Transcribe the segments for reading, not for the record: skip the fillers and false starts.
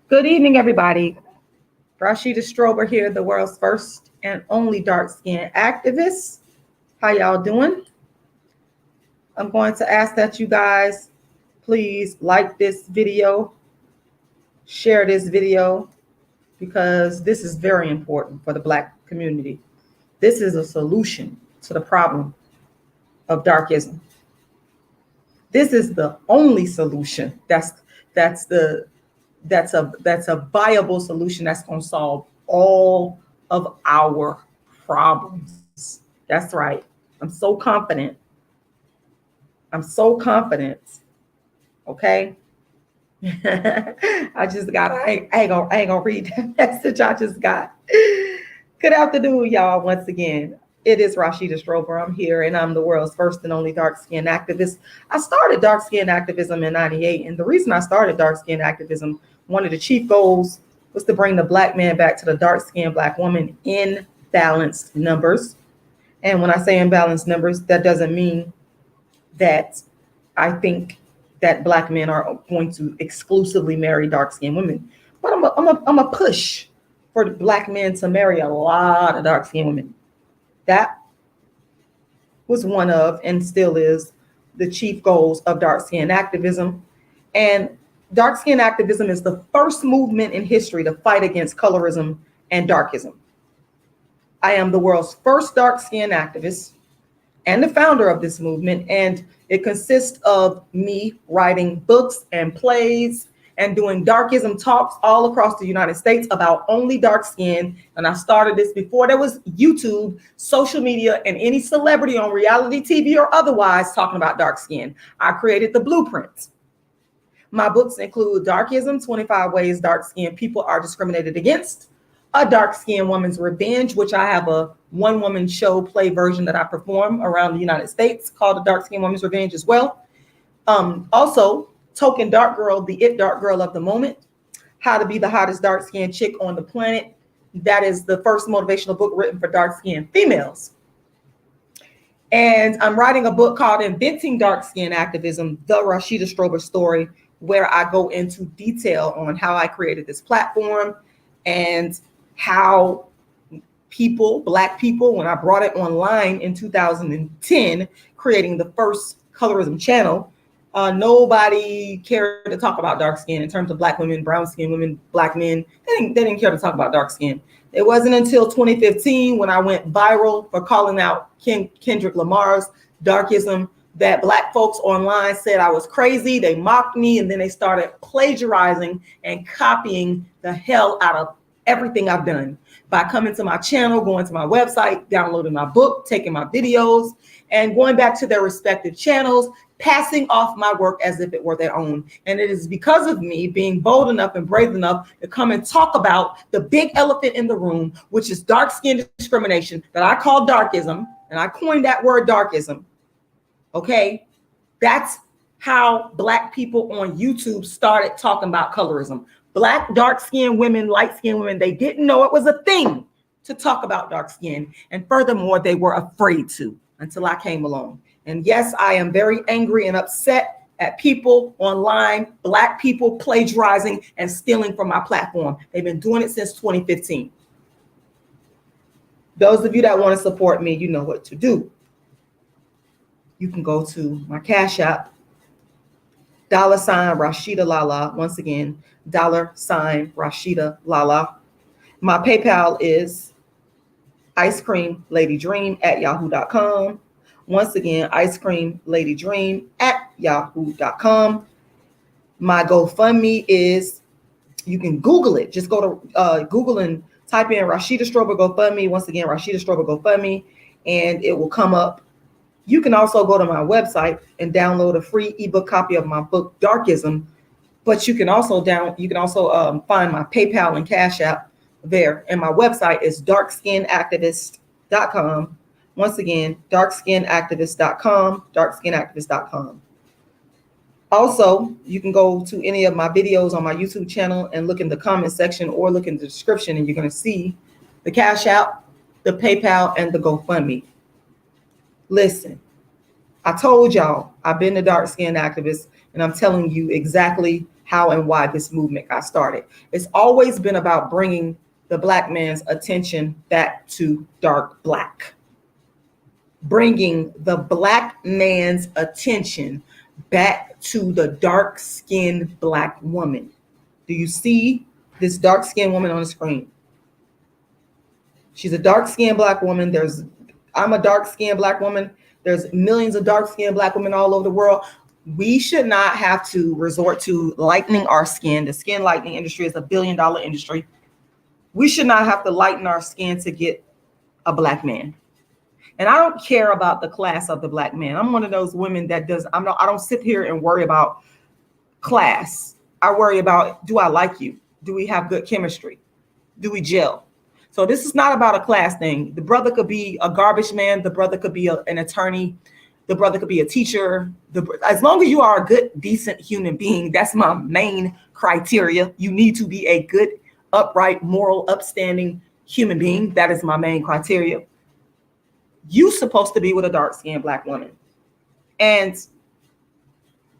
Good evening, everybody. Rashida Strober here, the world's first and only dark-skinned activist. How y'all doing? I'm going to ask that you guys please like this video, share this video, because this is very important for the Black community. This is a solution to the problem of darkism. This is the only solution that's a viable solution that's going to solve all of our problems. That's right. I'm so confident. Okay. I ain't gonna read that message I just got. Good afternoon, y'all. Once again, it is Rashida Strober. I'm here, and I'm the world's first and only dark-skinned activist. I started dark-skinned activism in '98, and the reason I started dark-skinned activism, one of the chief goals was to bring the Black man back to the dark-skinned Black woman in balanced numbers. And when I say in balanced numbers, that doesn't mean that I think that Black men are going to exclusively marry dark-skinned women, but I'm a push for the Black men to marry a lot of dark-skinned women. That was one of, and still is, the chief goals of dark-skinned activism. And dark-skinned activism is the first movement in history to fight against colorism and darkism. I am the world's first dark-skinned activist and the founder of this movement, and it consists of me writing books and plays and doing darkism talks all across the United States about only dark skin. And I started this before there was YouTube, social media, and any celebrity on reality TV or otherwise talking about dark skin. I created the blueprints. My books include Darkism, 25 Ways Dark-Skinned People Are Discriminated Against, A Dark-Skinned Woman's Revenge, which I have a one-woman show play version that I perform around the United States called The Dark-Skinned Woman's Revenge as well. Also, Token Dark Girl, the It Dark Girl of the Moment, How to Be the Hottest Dark-Skinned Chick on the Planet. That is the first motivational book written for dark-skinned females. And I'm writing a book called Inventing Dark-Skinned Activism, The Rashida Strober Story, where I go into detail on how I created this platform and how people, Black people, when I brought it online in 2010, creating the first colorism channel, nobody cared to talk about dark skin in terms of Black women, brown skin women, Black men. They didn't care to talk about dark skin. It wasn't until 2015 when I went viral for calling out Kendrick Lamar's Darkism that Black folks online said I was crazy. They mocked me, and then they started plagiarizing and copying the hell out of everything I've done by coming to my channel, going to my website, downloading my book, taking my videos, and going back to their respective channels, passing off my work as if it were their own. And it is because of me being bold enough and brave enough to come and talk about the big elephant in the room, which is dark skin discrimination, that I call darkism, and I coined that word darkism. Okay, that's how Black people on YouTube started talking about colorism. Black dark-skinned women, light-skinned women, they didn't know it was a thing to talk about dark skin. And furthermore, they were afraid to until I came along. And yes, I am very angry and upset at people online, Black people plagiarizing and stealing from my platform. They've been doing it since 2015. Those of you that want to support me, you know what to do. You can go to my Cash App, $ rashidalala. Once again, $ rashidalala. My PayPal is icecreamladydream@yahoo.com. Once again, icecreamladydream@yahoo.com. My GoFundMe is, you can Google it. Just go to Google and type in Rashida Strober GoFundMe. Once again, Rashida Strober GoFundMe, and it will come up. You can also go to my website and download a free ebook copy of my book Darkism, but you can also find my PayPal and Cash App there. And my website is darkskinactivist.com. Once again, darkskinactivist.com, darkskinactivist.com. Also, you can go to any of my videos on my YouTube channel and look in the comment section or look in the description, and you're going to see the Cash App, the PayPal, and the GoFundMe. Listen, I told y'all I've been a dark-skinned activist, and I'm telling you exactly how and why this movement got started. It's always been about bringing the Black man's attention back to dark Black. Bringing the Black man's attention back to the dark-skinned Black woman. Do you see this dark-skinned woman on the screen? She's a dark-skinned Black woman. I'm a dark-skinned Black woman. There's millions of dark-skinned Black women all over the world. We should not have to resort to lightening our skin. The skin lightening industry is $1 billion industry. We should not have to lighten our skin to get a Black man. And I don't care about the class of the Black man. I'm one of those women that I don't sit here and worry about class. I worry about, do I like you? Do we have good chemistry? Do we gel? So this is not about a class thing. The brother could be a garbage man. The brother could be an attorney. The brother could be a teacher. As long as you are a good, decent human being, that's my main criteria. You need to be a good, upright, moral, upstanding human being. That is my main criteria. You're supposed to be with a dark-skinned Black woman. And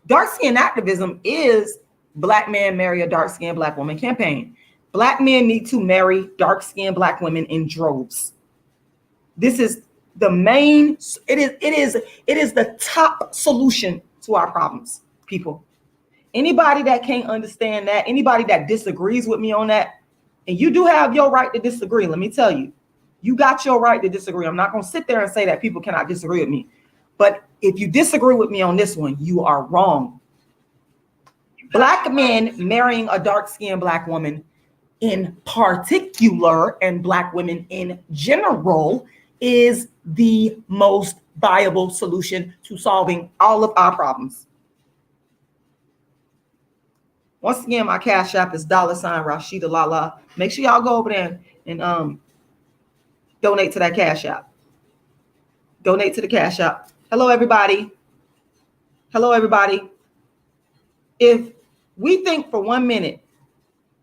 dark-skinned activism is Black man marry a dark-skinned Black woman campaign. Black men need to marry dark-skinned Black women in droves. This is the main, it is the top solution to our problems, people. Anybody that can't understand that, anybody that disagrees with me on that, and you do have your right to disagree, let me tell you, you got your right to disagree. I'm not going to sit there and say that people cannot disagree with me. But if you disagree with me on this one, you are wrong. Black men marrying a dark-skinned Black woman in particular, and Black women in general, is the most viable solution to solving all of our problems. Once again, my Cash App is $rashidalala. Make sure y'all go over there and donate to that Cash App. Donate to the Cash App. Hello, everybody. Hello, everybody. If we think for 1 minute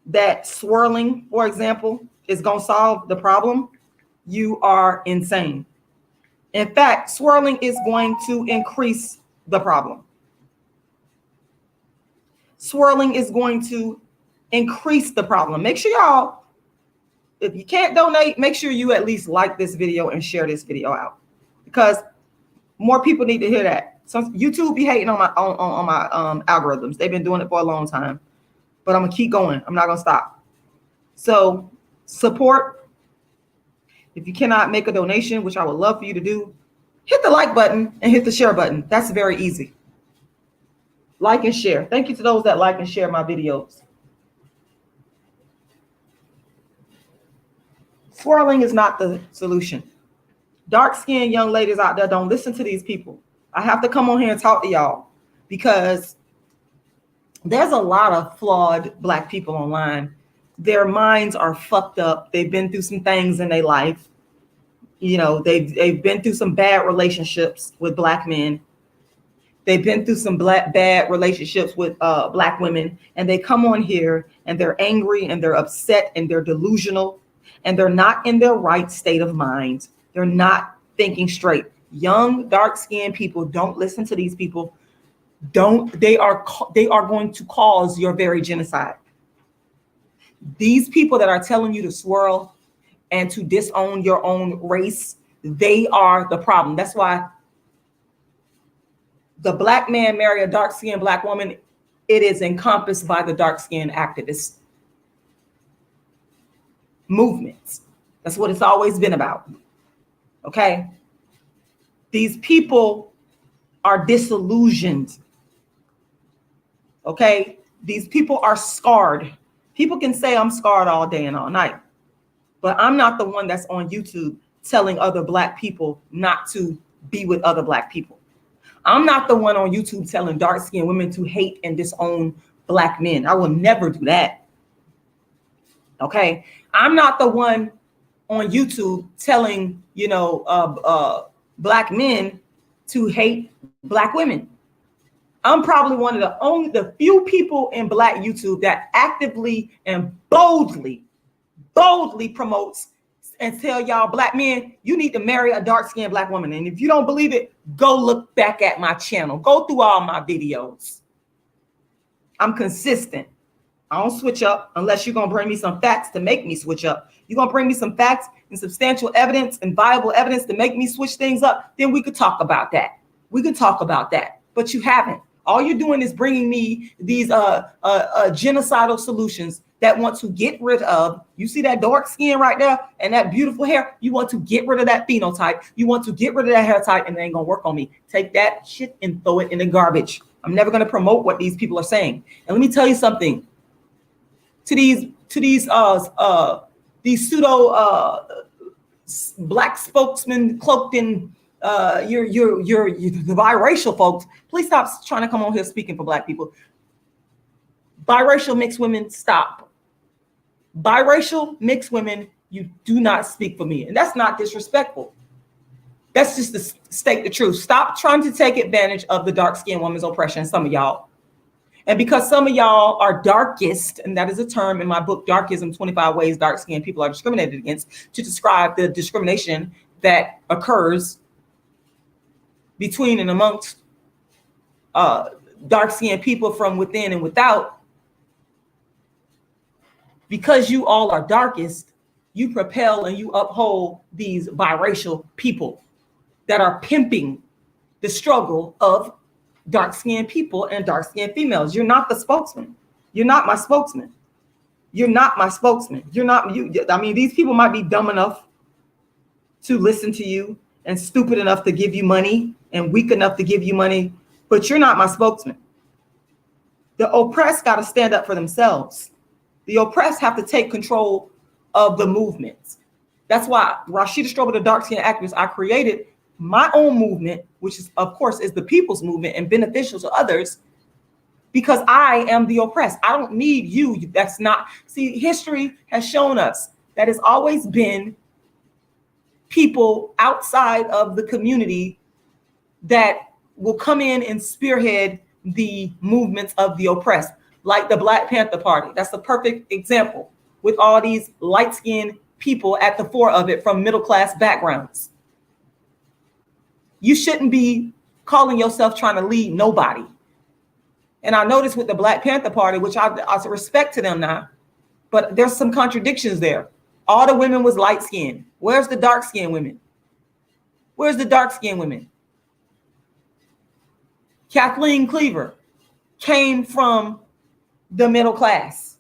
that swirling, for example, is going to solve the problem, you are insane. In fact, swirling is going to increase the problem. Swirling is going to increase the problem. Make sure y'all, if you can't donate, make sure you at least like this video and share this video out, because more people need to hear that. So YouTube be hating on my algorithms. They've been doing it for a long time, but I'm gonna keep going. I'm not gonna stop. So support. If you cannot make a donation, which I would love for you to do, hit the like button and hit the share button. That's very easy. Like and share. Thank you to those that like and share my videos. Swirling is not the solution. Dark-skinned young ladies out there, don't listen to these people. I have to come on here and talk to y'all because there's a lot of flawed Black people online. Their minds are fucked up. They've been through some things in their life. You know, they've been through some bad relationships with Black men. They've been through some bad relationships with Black women, and they come on here and they're angry and they're upset and they're delusional and they're not in their right state of mind. They're not thinking straight. Young, dark-skinned people, don't listen to these people. They are going to cause your very genocide. These people that are telling you to swirl and to disown your own race, they are the problem. That's why the Black man marry a dark-skinned Black woman, it is encompassed by the dark-skinned activist movements. That's what it's always been about. Okay? These people are disillusioned. Okay? These people are scarred. People can say I'm scarred all day and all night, but I'm not the one that's on YouTube telling other Black people not to be with other Black people. I'm not the one on YouTube telling dark-skinned women to hate and disown Black men. I will never do that. Okay? I'm not the one on YouTube telling, Black men to hate Black women. I'm probably one of the few people in Black YouTube that actively and boldly promotes and tell y'all Black men, you need to marry a dark-skinned Black woman. And if you don't believe it, go look back at my channel. Go through all my videos. I'm consistent. I don't switch up unless you're going to bring me some facts to make me switch up. You're going to bring me some facts and substantial evidence and viable evidence to make me switch things up. Then we could talk about that. We could talk about that. But you haven't. All you're doing is bringing me these genocidal solutions that want to get rid of. You see that dark skin right there and that beautiful hair? You want to get rid of that phenotype. You want to get rid of that hair type, and they ain't going to work on me. Take that shit and throw it in the garbage. I'm never going to promote what these people are saying. And let me tell you something. To these pseudo black spokesmen cloaked in you're the biracial folks, please stop trying to come on here speaking for black people. Biracial mixed women, stop. Biracial mixed women, you do not speak for me. And that's not disrespectful. That's just to state the truth. Stop trying to take advantage of the dark-skinned woman's oppression, some of y'all. And because some of y'all are darkist, and that is a term in my book, Darkism, 25 Ways Dark-Skinned People Are Discriminated Against, to describe the discrimination that occurs between and amongst dark-skinned people from within and without. Because you all are darkest, you propel and you uphold these biracial people that are pimping the struggle of dark-skinned people and dark-skinned females. You're not the spokesman. You're not my spokesman. You're not my spokesman. You're not you. I mean, these people might be dumb enough to listen to you and stupid enough to give you money and weak enough to give you money, but you're not my spokesman. The oppressed got to stand up for themselves. The oppressed have to take control of the movements. That's why Rashida Strober, the dark-skinned activist, I created my own movement, which is, of course, is the people's movement and beneficial to others, because I am the oppressed. I don't need you. That's not, see, history has shown us that it's always been people outside of the community that will come in and spearhead the movements of the oppressed, like the Black Panther Party. That's a perfect example, with all these light-skinned people at the fore of it from middle-class backgrounds. You shouldn't be calling yourself trying to lead nobody. And I noticed with the Black Panther Party, which I respect to them now, but there's some contradictions there. All the women was light-skinned. Where's the dark-skinned women? Where's the dark-skinned women? Kathleen Cleaver came from the middle class.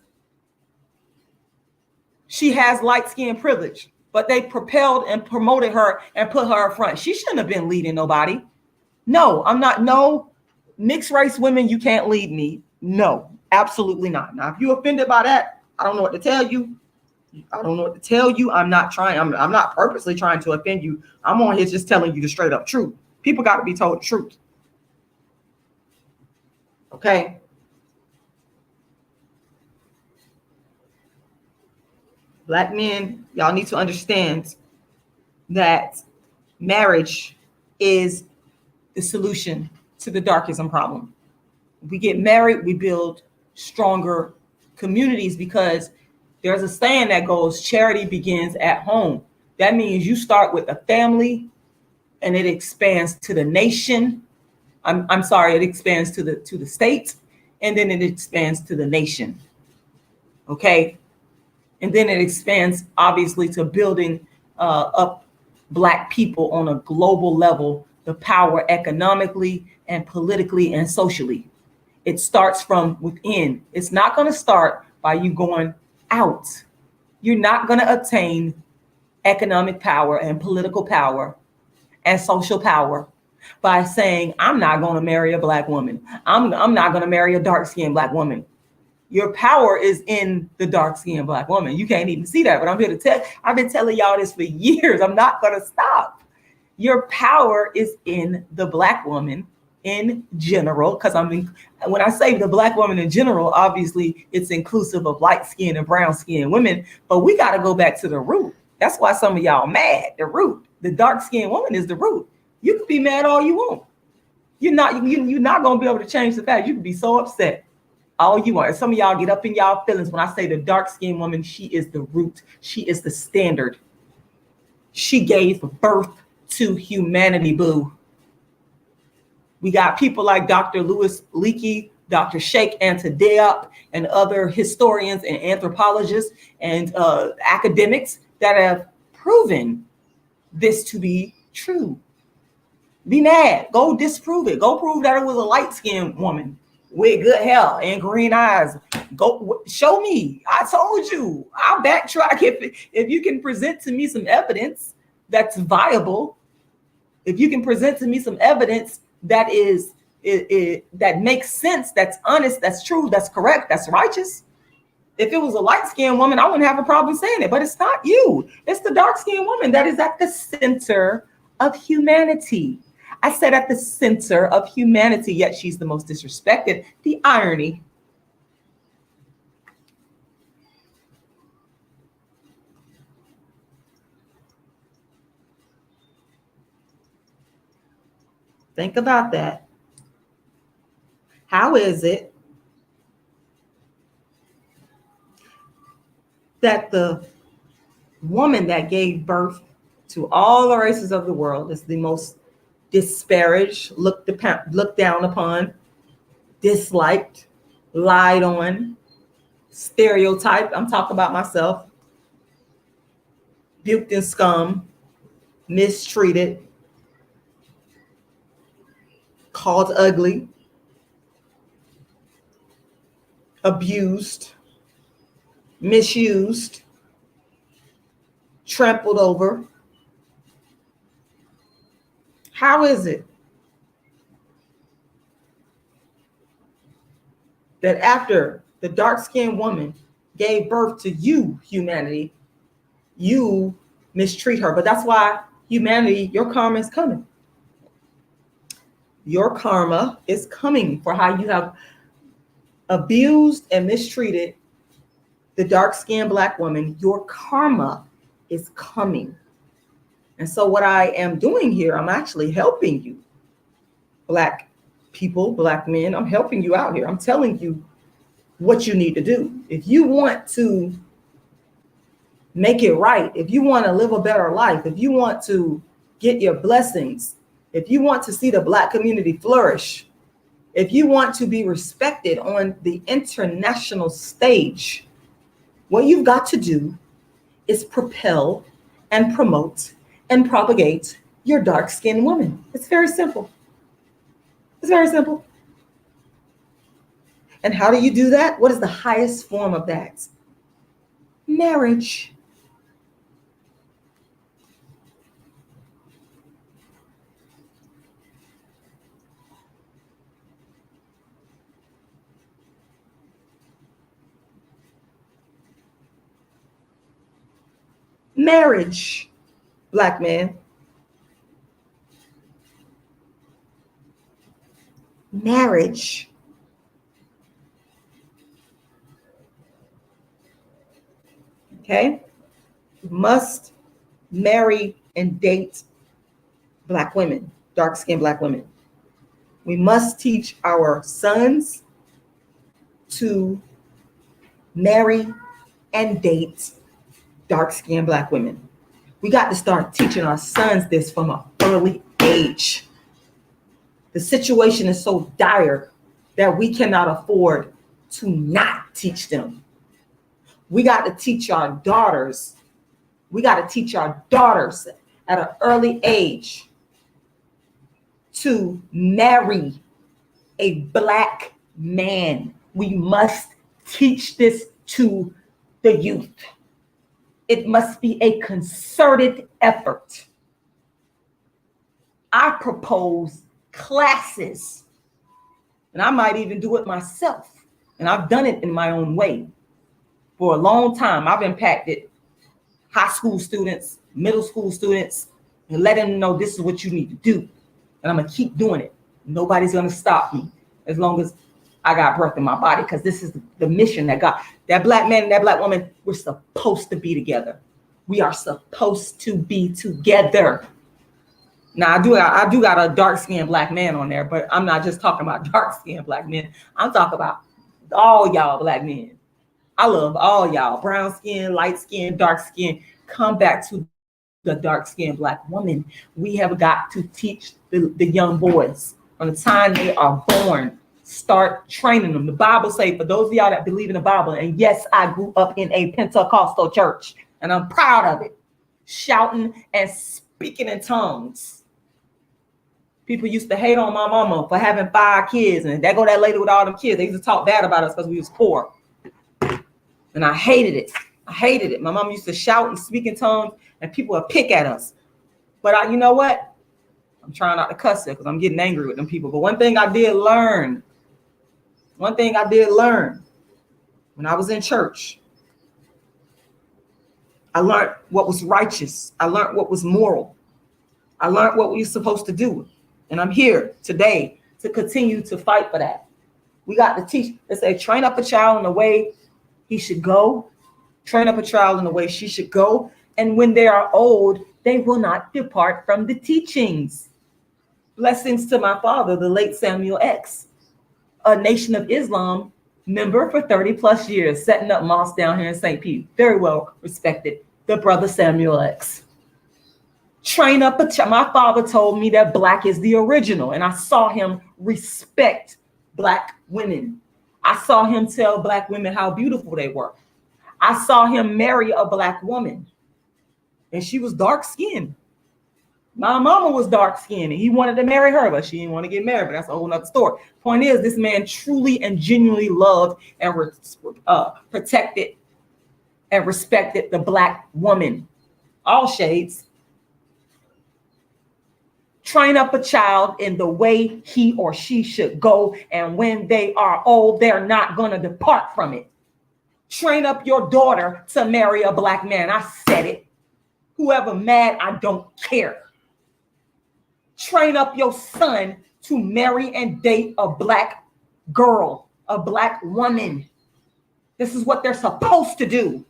She has light-skinned privilege, but they propelled and promoted her and put her up front. She shouldn't have been leading nobody. No, I'm not. No, mixed race women, you can't lead me. No, absolutely not. Now, if you're offended by that, I don't know what to tell you. I don't know what to tell you. I'm not trying. I'm not purposely trying to offend you. I'm on here just telling you the straight up truth. People got to be told the truth. Okay. Black men, y'all need to understand that marriage is the solution to the darkism problem. If we get married, we build stronger communities, because there's a saying that goes, charity begins at home. That means you start with a family and it expands to the nation. I'm sorry, it expands to the state, and then it expands to the nation. Okay. And then it expands, obviously, to building up Black people on a global level, the power economically and politically and socially. It starts from within. It's not going to start by you going out. You're not going to attain economic power and political power and social power by saying, I'm not going to marry a Black woman. I'm not going to marry a dark-skinned Black woman. Your power is in the dark-skinned Black woman. You can't even see that, but I'm here to tell. I've been telling y'all this for years. I'm not going to stop. Your power is in the Black woman in general, because when I say the Black woman in general, obviously it's inclusive of light-skinned and brown-skinned women, but we got to go back to the root. That's why some of y'all mad. The root, the dark-skinned woman is the root. You can be mad all you want. You're not going to be able to change the fact. You can be so upset all you want. Some of y'all get up in y'all feelings when I say the dark-skinned woman, she is the root. She is the standard. She gave birth to humanity, boo. We got people like Dr. Louis Leakey, Dr. Sheikh Anta Diop and other historians and anthropologists and academics that have proven this to be true. Be mad. Go disprove it. Go prove that it was a light-skinned woman with good hair and green eyes. Go show me. I told you. I'll backtrack if you can present to me some evidence that's viable. If you can present to me some evidence that is that makes sense, that's honest, that's true, that's correct, that's righteous. If it was a light-skinned woman, I wouldn't have a problem saying it, but it's not you. It's the dark-skinned woman that is at the center of humanity. I said at the center of humanity, yet she's the most disrespected. The irony. Think about that. How is it that the woman that gave birth to all the races of the world is the most disparaged, looked down upon, disliked, lied on, stereotyped? I'm talking about myself. Buked and scum, mistreated, called ugly, abused, misused, trampled over. How is it that after the dark-skinned woman gave birth to you, humanity, you mistreat her? But that's why, humanity, your karma is coming. Your karma is coming for how you have abused and mistreated the dark-skinned Black woman. Your karma is coming. And so what I am doing here, I'm actually helping you, Black people, Black men. I'm helping you out here. I'm telling you what you need to do. If you want to make it right, if you want to live a better life, if you want to get your blessings, if you want to see the Black community flourish, if you want to be respected on the international stage, what you've got to do is propel and promote and propagate your dark-skinned woman. It's very simple. It's very simple. And how do you do that? What is the highest form of that? Marriage. Marriage, Black man. Marriage. Okay? You must marry and date Black women, dark-skinned Black women. We must teach our sons to marry and date dark-skinned Black women. We got to start teaching our sons this from an early age. The situation is so dire that we cannot afford to not teach them. We got to teach our daughters. We got to teach our daughters at an early age to marry a Black man. We must teach this to the youth. It must be a concerted effort. I propose classes, and I might even do it myself. And I've done it in my own way. For a long time, I've impacted high school students, middle school students, and let them know this is what you need to do. And I'm going to keep doing it. Nobody's going to stop me as long as I got breath in my body, because this is the mission that God, that Black man and that Black woman, we're supposed to be together. We are supposed to be together. Now, I do got a dark-skinned Black man on there, but I'm not just talking about dark-skinned Black men. I'm talking about all y'all Black men. I love all y'all, brown skin, light skin, dark skin. Come back to the dark-skinned Black woman. We have got to teach the young boys from the time they are born Start training them. The Bible say, for those of y'all that believe in the Bible, and yes, I grew up in a Pentecostal church, and I'm proud of it, shouting and speaking in tongues. People used to hate on my mama for having 5 kids, and there go that lady with all them kids. They used to talk bad about us because we was poor. And I hated it. I hated it. My mom used to shout and speak in tongues, and people would pick at us. But you know what? I'm trying not to cuss it because I'm getting angry with them people. But one thing I did learn when I was in church, I learned what was righteous. I learned what was moral. I learned what we were supposed to do. And I'm here today to continue to fight for that. We got to teach. They say, train up a child in the way he should go. Train up a child in the way she should go. And when they are old, they will not depart from the teachings. Blessings to my father, the late Samuel X, a Nation of Islam member for 30 plus years, setting up mosques down here in St. Pete. Very well respected, the brother Samuel X. Train up a child. My father told me that black is the original, and I saw him respect black women. I saw him tell black women how beautiful they were. I saw him marry a black woman, and she was dark skinned. My mama was dark skinned, and he wanted to marry her, but she didn't want to get married. But that's a whole nother story. Point is, this man truly and genuinely loved and protected and respected the black woman. All shades. Train up a child in the way he or she should go, and when they are old, they're not going to depart from it. Train up your daughter to marry a black man. I said it. Whoever mad, I don't care. Train up your son to marry and date a black girl, a black woman. This is what they're supposed to do.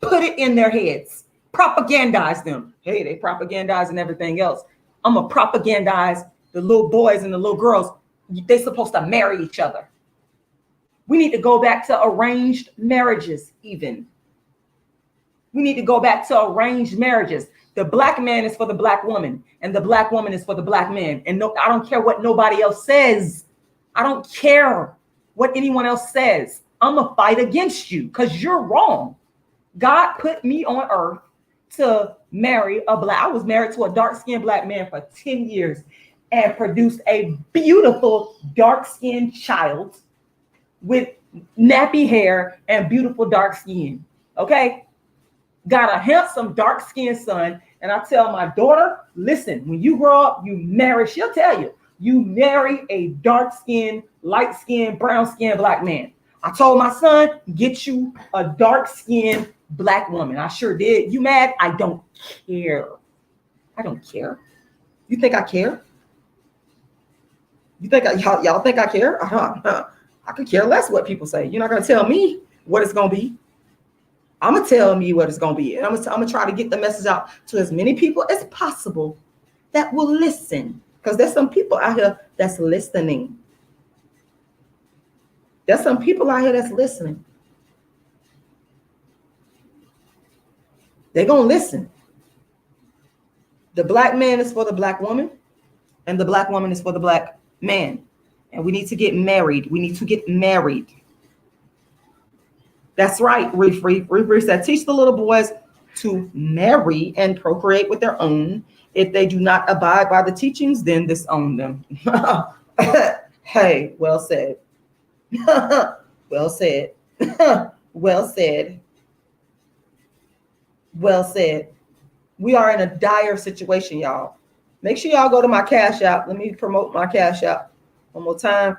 Put it in their heads. Propagandize them. Hey, they propagandizing everything else. I'm going to propagandize the little boys and the little girls. They're supposed to marry each other. We need to go back to arranged marriages even. We need to go back to arranged marriages. The black man is for the black woman, and the black woman is for the black man. And no, I don't care what nobody else says. I don't care what anyone else says. I'm going to fight against you because you're wrong. God put me on earth to marry a black. I was married to a dark-skinned black man for 10 years and produced a beautiful dark-skinned child with nappy hair and beautiful dark skin. Okay? Got a handsome dark-skinned son. And I tell my daughter, listen, when you grow up, you marry, she'll tell you, you marry a dark-skinned, light-skinned, brown-skinned black man. I told my son, get you a dark-skinned black woman. I sure did. You mad? I don't care. I don't care. You think I care? You think y'all think I care? I could care less what people say. You're not going to tell me what it's going to be. I'm going to tell me what it's going to be. And I'm going to try to get the message out to as many people as possible that will listen. Because there's some people out here that's listening. There's some people out here that's listening. They're going to listen. The black man is for the black woman, and the black woman is for the black man. And we need to get married. We need to get married. That's right, Reef said, teach the little boys to marry and procreate with their own. If they do not abide by the teachings, then disown them. Hey, well said. Well said. Well said. Well said. We are in a dire situation, y'all. Make sure y'all go to my Cash App. Let me promote my Cash App one more time.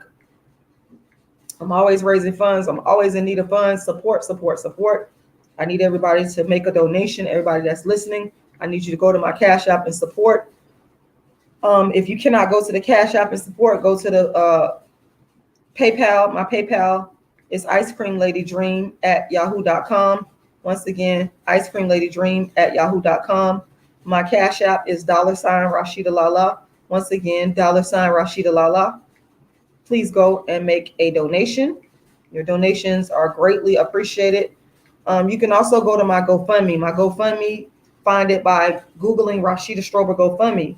I'm always raising funds. I'm always in need of funds. Support, support, support. I need everybody to make a donation. Everybody that's listening, I need you to go to my Cash App and support. If you cannot go to the Cash App and support, go to the PayPal. My PayPal is icecreamladydream@yahoo.com. Once again, icecreamladydream@yahoo.com. My Cash App is $rashidalala. Once again, $rashidalala. Please go and make a donation. Your donations are greatly appreciated. You can also go to my GoFundMe. My GoFundMe, find it by Googling Rashida Strober GoFundMe.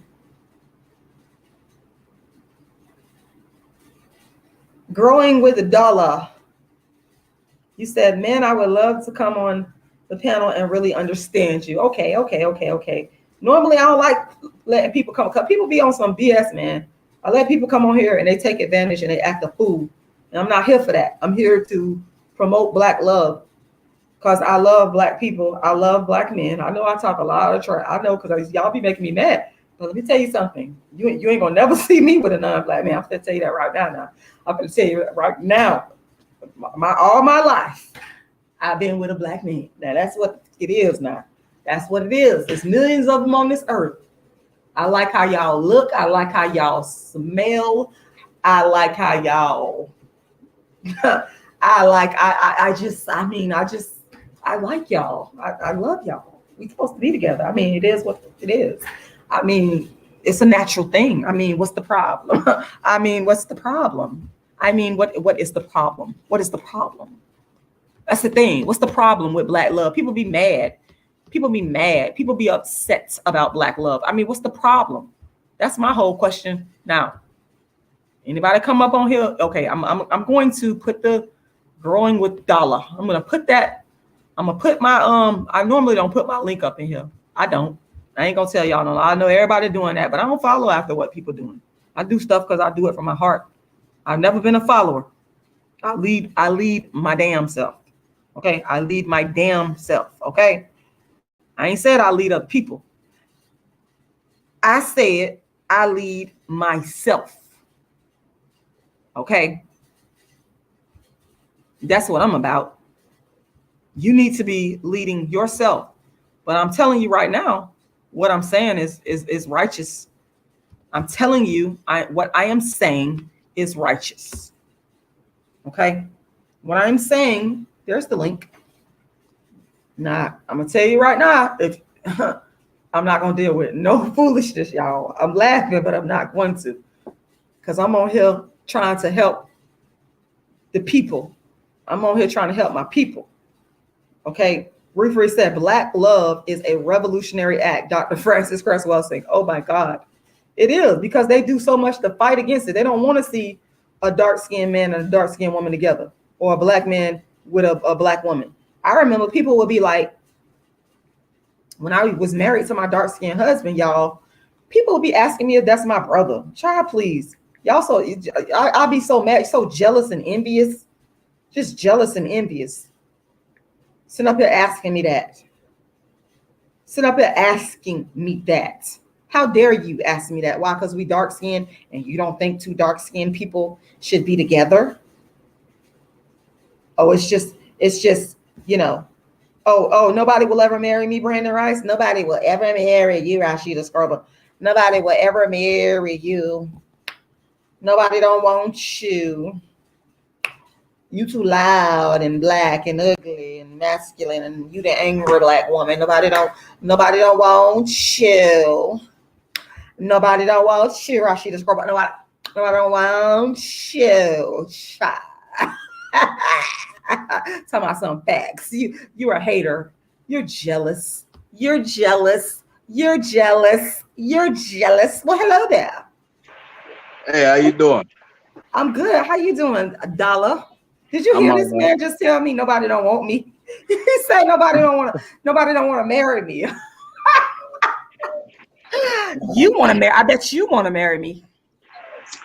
Growing with a dollar. You said, man, I would love to come on the panel and really understand you. Okay. Normally, I don't like letting people come, because people be on some BS, man. I let people come on here and they take advantage and they act a fool. And I'm not here for that. I'm here to promote Black love, because I love Black people. I love Black men. I know I talk a lot of trash. I know, because y'all be making me mad. But let me tell you something. You ain't going to never see me with a non-Black man. I'm going to tell you that right now. I'm going to tell you right now. All my life, I've been with a Black man. Now, that's what it is now. That's what it is. There's millions of them on this earth. I like how y'all look. I like how y'all smell. I like how y'all... I like y'all. I love y'all. We supposed to be together. I mean, it is what it is. I mean, it's a natural thing. I mean, what's the problem? What's the problem? What is the problem? What is the problem? That's the thing. What's the problem with Black love? People be mad. People be upset about Black love. What's the problem? That's my whole question. Now, anybody come up on here? Okay, I'm going to put the growing with dollar. I'm gonna put that. I'm gonna put my I normally don't put my link up in here. I ain't gonna tell y'all no. I know everybody doing that, but I don't follow after what people doing. I do stuff because I do it from my heart. I've never been a follower. I lead my damn self. Okay, I lead my damn self. Okay, I ain't said I lead other people. I said I lead myself. Okay, that's what I'm about. You need to be leading yourself. But I'm telling you right now, what I'm saying is righteous. I'm telling you, what I am saying is righteous. Okay, what I'm saying, there's the link. Now, I'm gonna tell you right now, if I'm not gonna deal with no foolishness, y'all. I'm laughing, but I'm not going to, because I'm on here trying to help the people. I'm on here trying to help my people. Okay, Ruth said, Black love is a revolutionary act. Dr. Francis Cresswell saying, oh my God, it is, because they do so much to fight against it. They don't want to see a dark-skinned man and a dark-skinned woman together, or a Black man with a Black woman. I remember people would be like, when I was married to my dark-skinned husband, y'all, people would be asking me if that's my brother. Child, please. Y'all, I'll be so mad, so jealous and envious. Just jealous and envious. Sitting up here asking me that. How dare you ask me that? Why? Because we dark-skinned and you don't think two dark-skinned people should be together? Oh, it's just, nobody will ever marry me, Brandon Rice. Nobody will ever marry you, Rashida Scrubber. Nobody will ever marry you. Nobody don't want you. You too loud and Black and ugly and masculine, and you the angry Black woman. Nobody don't want you. Nobody don't want you, Rashida Scrubber. Nobody don't want you. Talking about some facts. You're a hater. You're jealous. Well, hello there. Hey, how you doing? I'm good. How you doing, Dollar? Did you hear this man just tell me nobody don't want me? He said nobody don't want to marry me. You want to marry? I bet you want to marry me.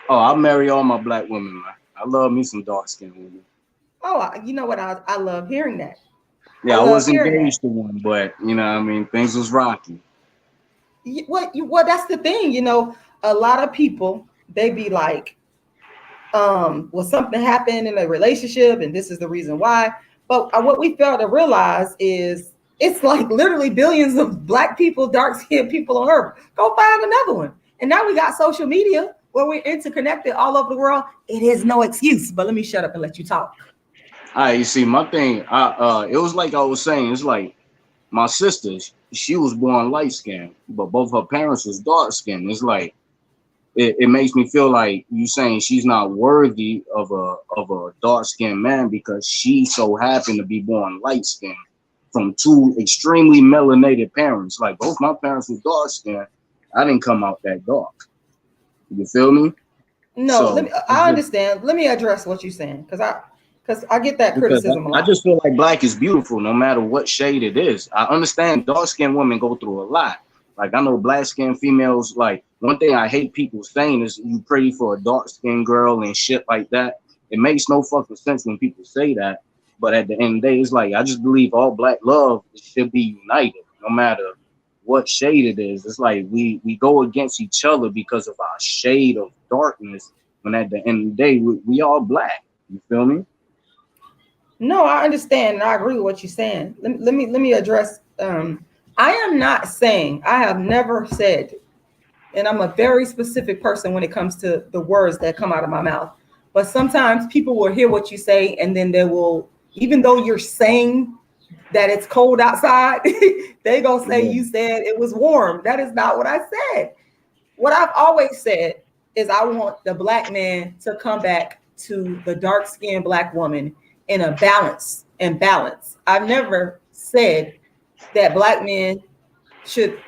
Oh, I'll marry all my Black women, man. I love me some dark-skinned women. Oh, you know what? I love hearing that. Yeah, I was engaged to one, but things was rocky. Well, that's the thing. A lot of people, they be like, well, something happened in a relationship and this is the reason why. But what we fail to realize is it's like literally billions of Black people, dark-skinned people on earth. Go find another one. And now we got social media where we're interconnected all over the world. It is no excuse. But let me shut up and let you talk. All right, you see, my thing, it was like I was saying, it's like my sister, she was born light-skinned, but both her parents was dark-skinned. It's like, it makes me feel like you saying she's not worthy of a dark-skinned man because she so happened to be born light-skinned from two extremely melanated parents. Like, both my parents were dark-skinned. I didn't come out that dark. You feel me? No, So I understand. Let me address what you're saying, because I get that because criticism a I lot. just feel like black is beautiful no matter what shade it is. I understand dark skinned women go through a lot. Like I know black skinned females, like one thing I hate people saying is you pretty for a dark skinned girl and shit like that. It makes no fucking sense when people say that. But at the end of the day, it's like I just believe all black love should be united, no matter what shade it is. It's like we go against each other because of our shade of darkness. When at the end of the day, we all black. You feel me? No, I understand and I agree with what you're saying. Let me address. I am not saying, I have never said, and I'm a very specific person when it comes to the words that come out of my mouth. But sometimes people will hear what you say, and then they will, even though you're saying that it's cold outside, they gonna say Yeah. you said it was warm. That is not what I said. What I've always said is I want the black man to come back to the dark-skinned black woman in a balance. I've never said that black men should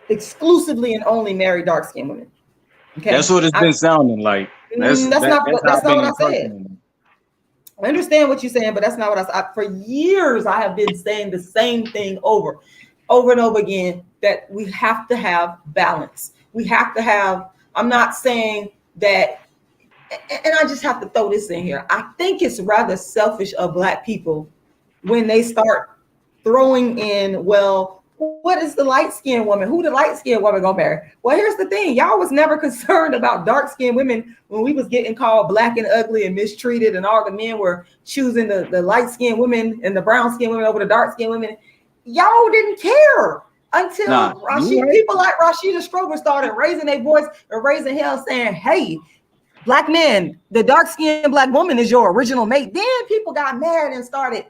exclusively and only marry dark-skinned women. That's Okay, what it's been sounding like. That's how that's I've not been what I said. interpreting I understand what you're saying, but that's not what I said. For years, I have been saying the same thing over and over again, that we have to have balance. We have to have, I'm not saying that, and I just have to throw this in here. I think it's rather selfish of black people when they start throwing in, well, what is the light skinned woman? Who the light skinned woman gonna marry? Well, here's the thing. Y'all was never concerned about dark skinned women when we was getting called black and ugly and mistreated, and all the men were choosing the light skinned women and the brown skinned women over the dark skinned women. Y'all didn't care Nah, until you right. people like Rashida Stroger started raising their voice and raising hell, saying, hey, black men, the dark skinned black woman is your original mate. Then people got mad and started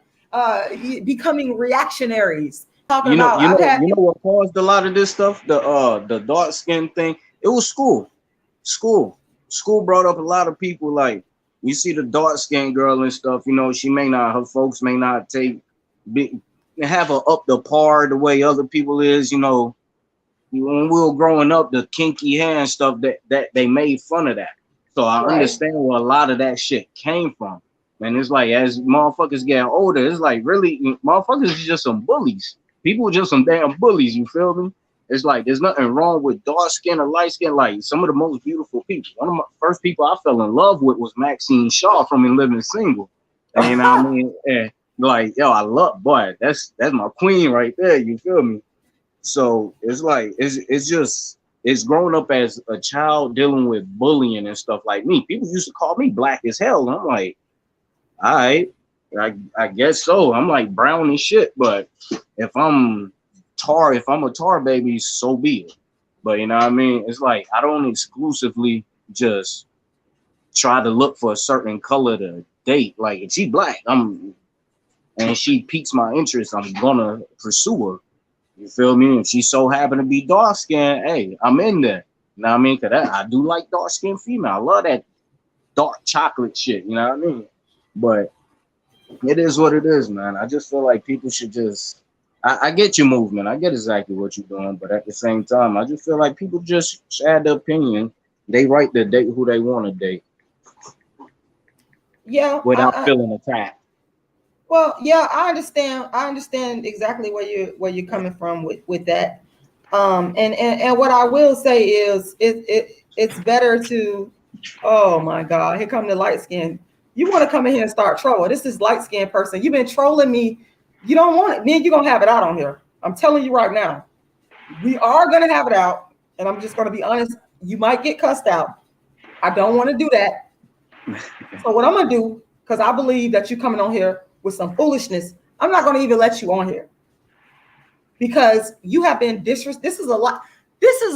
becoming reactionaries. Talking about, You know what caused a lot of this stuff? The dark skin thing. It was school. School brought up a lot of people. Like you see the dark skinned girl and stuff. You know, her folks may not have her up the par the way other people is. You know, when we were growing up, the kinky hair and stuff that they made fun of that. So I understand where a lot of that shit came from. And it's like as motherfuckers get older, it's like really motherfuckers is just some bullies. People are just some damn bullies, you feel me? It's like there's nothing wrong with dark skin or light skin. Like some of the most beautiful people. One of my first people I fell in love with was Maxine Shaw from In Living Single. And you know what I mean? And like, yo, I love, boy, that's my queen right there, you feel me? So it's like it's growing up as a child dealing with bullying and stuff like me. People used to call me black as hell. And I'm like, all right, I guess so. I'm like brown as shit, but if I'm a tar baby, so be it. But you know what I mean? It's like I don't exclusively just try to look for a certain color to date. Like if she black, and she piques my interest, I'm gonna pursue her. You feel me? If she so happen to be dark skinned, hey, I'm in there. You know what I mean? Cause I do like dark skinned female. I love that dark chocolate shit. You know what I mean? But it is what it is, man. I just feel like people should just. I get your movement. I get exactly what you're doing, but at the same time, I just feel like people just add their opinion. They right to date who they want to date. Yeah, Without feeling attacked. well, yeah, I understand. I understand exactly where you're coming from with that. And what I will say is it's better to, oh my God, here come the light skin. You want to come in here and start trouble. This is light skinned person. You've been trolling me. You don't want it. Man, you're gonna have it out on here. I'm telling you right now. We are gonna have it out. And I'm just gonna be honest. You might get cussed out. I don't want to do that. So what I'm gonna do, because I believe that you're coming on here with some foolishness, I'm not gonna even let you on here. Because you have been disrespected. This is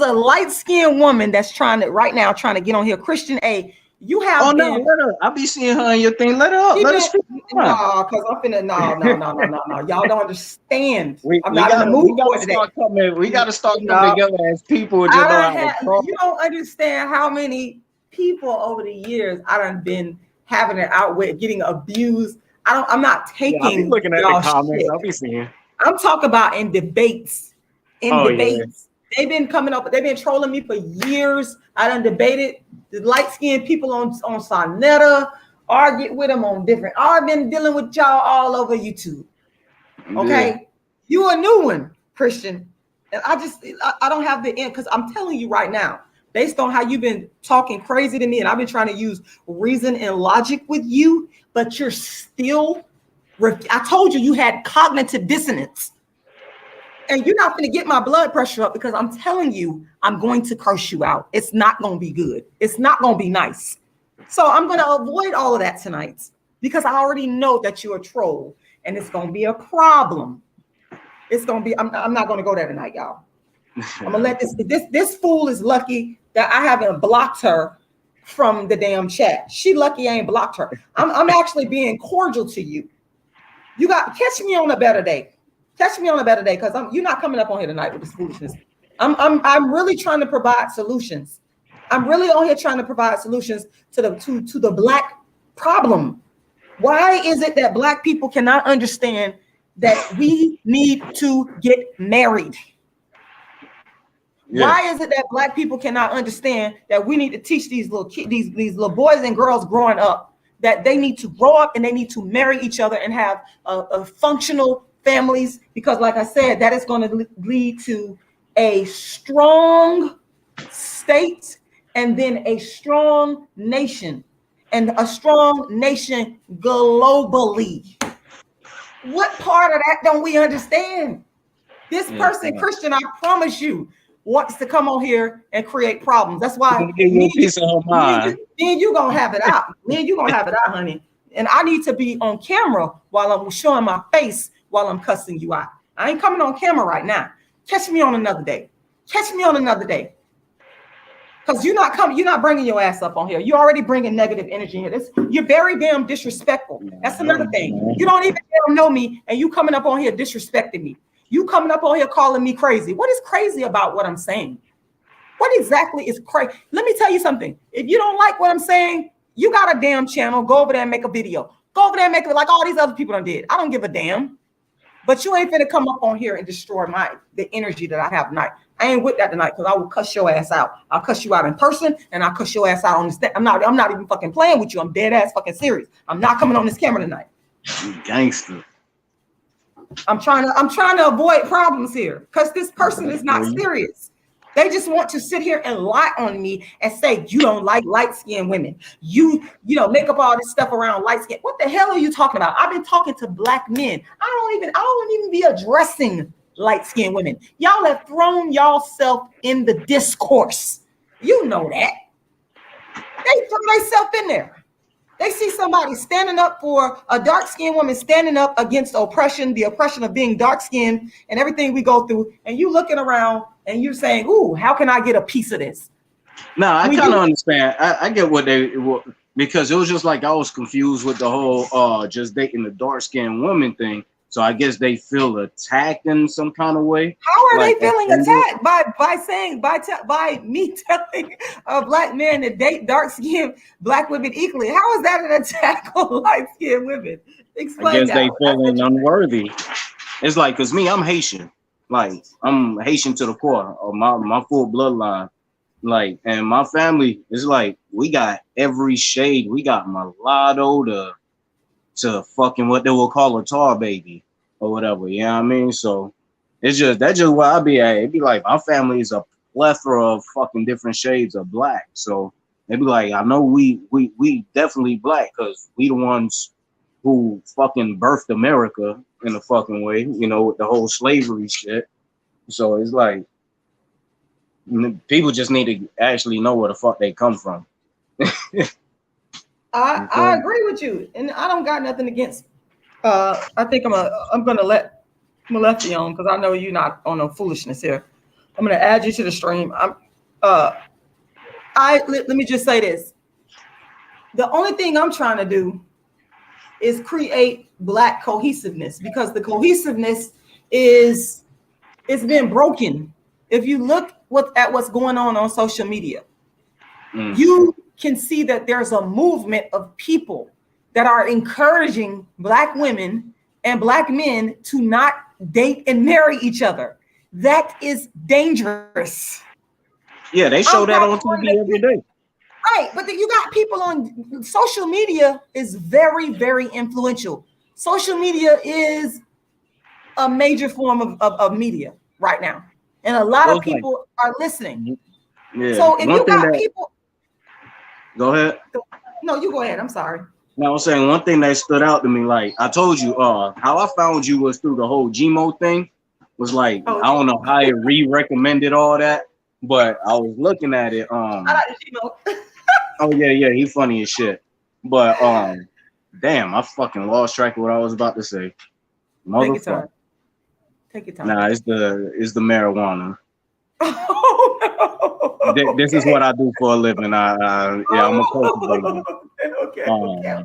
a light-skinned woman that's trying to get on here. Christian A. You have no, been. let her. I be seeing her in your thing. Let her up. Let her speak. No, because I'm finna. No. Y'all don't understand. We I'm not in the mood for today. We gotta start coming together as people. Just you don't understand how many people over the years I done been having it out with, getting abused. I'm not taking. I'll be looking at the comments. I'll be seeing. I'm talking about in debates. Yeah. They've been coming up, they've been trolling me for years. I done debated the light-skinned people on Sonetta, argued with them on different. I've been dealing with y'all all over YouTube. Okay. Yeah. You a new one, Christian. And I don't have the end, because I'm telling you right now, based on how you've been talking crazy to me, and I've been trying to use reason and logic with you, but you're still, I told you had cognitive dissonance. And you're not going to get my blood pressure up, because I'm telling you, I'm going to curse you out. It's not going to be good. It's not going to be nice. So I'm going to avoid all of that tonight, because I already know that you're a troll, and it's going to be a problem. It's going to be, I'm not going to go there tonight, y'all. I'm going to let this fool is lucky that I haven't blocked her from the damn chat. She lucky I ain't blocked her. I'm actually being cordial to you. You got, catch me on a better day. Catch me on a better day, because you're not coming up on here tonight with this foolishness. I'm really trying to provide solutions. I'm really on here trying to provide solutions to the Black problem. Why is it that Black people cannot understand that we need to get married? Yeah. Why is it that Black people cannot understand that we need to teach these little kids, these little boys and girls growing up, that they need to grow up and they need to marry each other and have a functional families? Because like I said, that is going to lead to a strong state, and then a strong nation, and a strong nation globally. What part of that don't we understand? This person, Christian, I promise you, wants to come on here and create problems. That's why me and you gonna have it out. Me and you gonna have it out, honey. And I need to be on camera while I'm showing my face while I'm cussing you out. I ain't coming on camera right now. Catch me on another day. Catch me on another day. Because you're not coming, you're not bringing your ass up on here. You're already bringing negative energy here. You're very damn disrespectful. That's another thing. You don't even know me, and you coming up on here disrespecting me. You coming up on here calling me crazy. What is crazy about what I'm saying? What exactly is crazy? Let me tell you something. If you don't like what I'm saying, you got a damn channel. Go over there and make a video. Go over there and make it like all these other people done did. I don't give a damn. But you ain't finna come up on here and destroy the energy that I have tonight. I ain't with that tonight, because I will cuss your ass out. I'll cuss you out in person, and I'll cuss your ass out on this thing. I'm not even fucking playing with you. I'm dead ass fucking serious. I'm not coming on this camera tonight. You gangster. I'm trying to avoid problems here, because this person is not serious. They just want to sit here and lie on me and say, you don't like light-skinned women. You make up all this stuff around light skin. What the hell are you talking about? I've been talking to Black men. I don't even be addressing light-skinned women. Y'all have thrown y'allself in the discourse. You know that. They throw themselves in there. They see somebody standing up for a dark-skinned woman, standing up against oppression, the oppression of being dark-skinned and everything we go through. And you looking around and you're saying, ooh, how can I get a piece of this? No, I kind of understand. I get because it was just like I was confused with the whole just dating the dark-skinned woman thing. So I guess they feel attacked in some kind of way. How are they feeling attacked? By me telling a Black man to date dark-skinned Black women equally? How is that an attack on light-skinned women? Explain. I guess they feeling unworthy. It's like, cause me, I'm Haitian. Like, I'm Haitian to the core of my full bloodline. Like, and my family is like, we got every shade. We got mulatto to fucking what they will call a tar baby or whatever. You know what I mean? So that's just where I be at. It'd be like my family is a plethora of fucking different shades of Black. So they'd be like, I know we definitely Black, because we the ones who fucking birthed America in a fucking way, with the whole slavery shit. So it's like, people just need to actually know where the fuck they come from. I agree with you, and I don't got nothing against. I think I'm gonna let Malefi on, because I know you're not on no foolishness here. I'm gonna add you to the stream. Let me just say this. The only thing I'm trying to do is create Black cohesiveness, because the cohesiveness it's been broken. If you look at what's going on social media, you can see that there's a movement of people that are encouraging Black women and Black men to not date and marry each other. That is dangerous. Yeah, they show I'm that on probably one of TV the every day. right, but then you got people on social media is very, very influential. Social media is a major form of media right now, and a lot So of it's like, people are listening. yeah, So if one you thing got that, people, go ahead. no, you go ahead. I'm sorry. Now I'm saying one thing that stood out to me, like I told you, how I found you was through the whole Gmo thing. Was like, Oh, I don't know how it re-recommended all that, but I was looking at it. I like the Gmo. Oh yeah, he funny as shit. But damn, I fucking lost track of what I was about to say. Take your time. Motherfucker. Take your time. Nah, it's the marijuana. Oh no. This is Okay. what I do for a living. Yeah, I'm a cultivator. Oh, okay.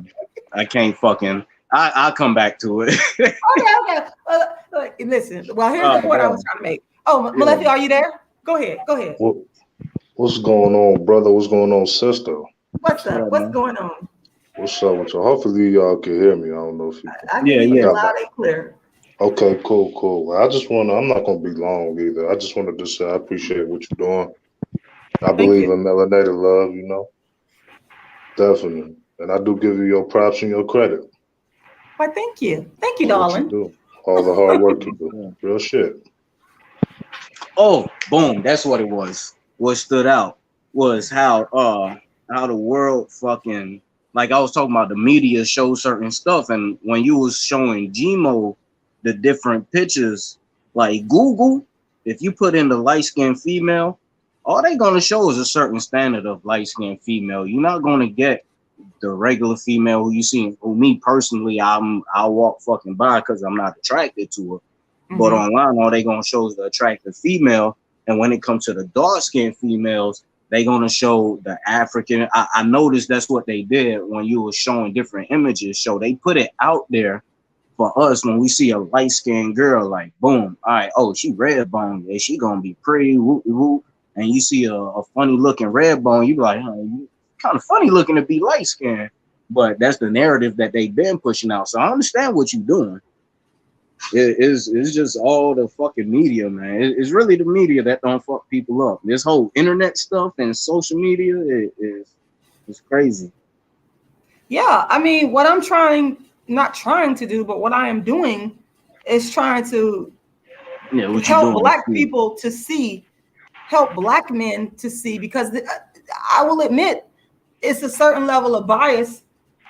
I can't fucking. I'll come back to it. Okay. Listen. Well, here's the point I was Damn. trying to make. Oh, Yeah. Malefi, are you there? Go ahead. What what's going on, brother? What's going on, sister? What's up? What, What's man? going on? What's up with y'all? Hopefully y'all can hear me. I don't know if you can. I can Yeah, hear I you yeah. got my loud and clear. okay, cool. Well, I just wanna I'm not gonna be long either. I just wanted to say I appreciate what you're doing. I Thank believe you. in melanated love, definitely. And I do give you your props and your credit Why, thank you. Thank you, for what you darling. do. All the hard work you do. Yeah. Real shit. Oh, boom. That's what it was. What stood out was how the world fucking, like I was talking about, the media show certain stuff, and when you was showing Gmo the different pictures, like Google, if you put in the light skinned female, all they gonna show is a certain standard of light skinned female. You're not gonna get the regular female who you see. Who me personally, I'll walk fucking by because I'm not attracted to her. But Mm-hmm. online, all they gonna show is the attractive female. And when it comes to the dark skinned females, they gonna show the African. I noticed that's what they did when you were showing different images. So they put it out there for us when we see a light skinned girl, like boom, all right, oh, she red bone, yeah, she gonna be pretty, whoop whoop. And you see a funny looking red bone, you be like, huh, you kind of funny looking to be light skinned. But that's the narrative that they've been pushing out. So I understand what you're doing. It's just all the fucking media, man. It's really the media that don't fuck people up. This whole internet stuff and social media is crazy. Yeah, I mean, what I'm not trying to do, but what I am doing is trying to Yeah, what you help doing? Black people to see, help Black men to see, because I will admit it's a certain level of bias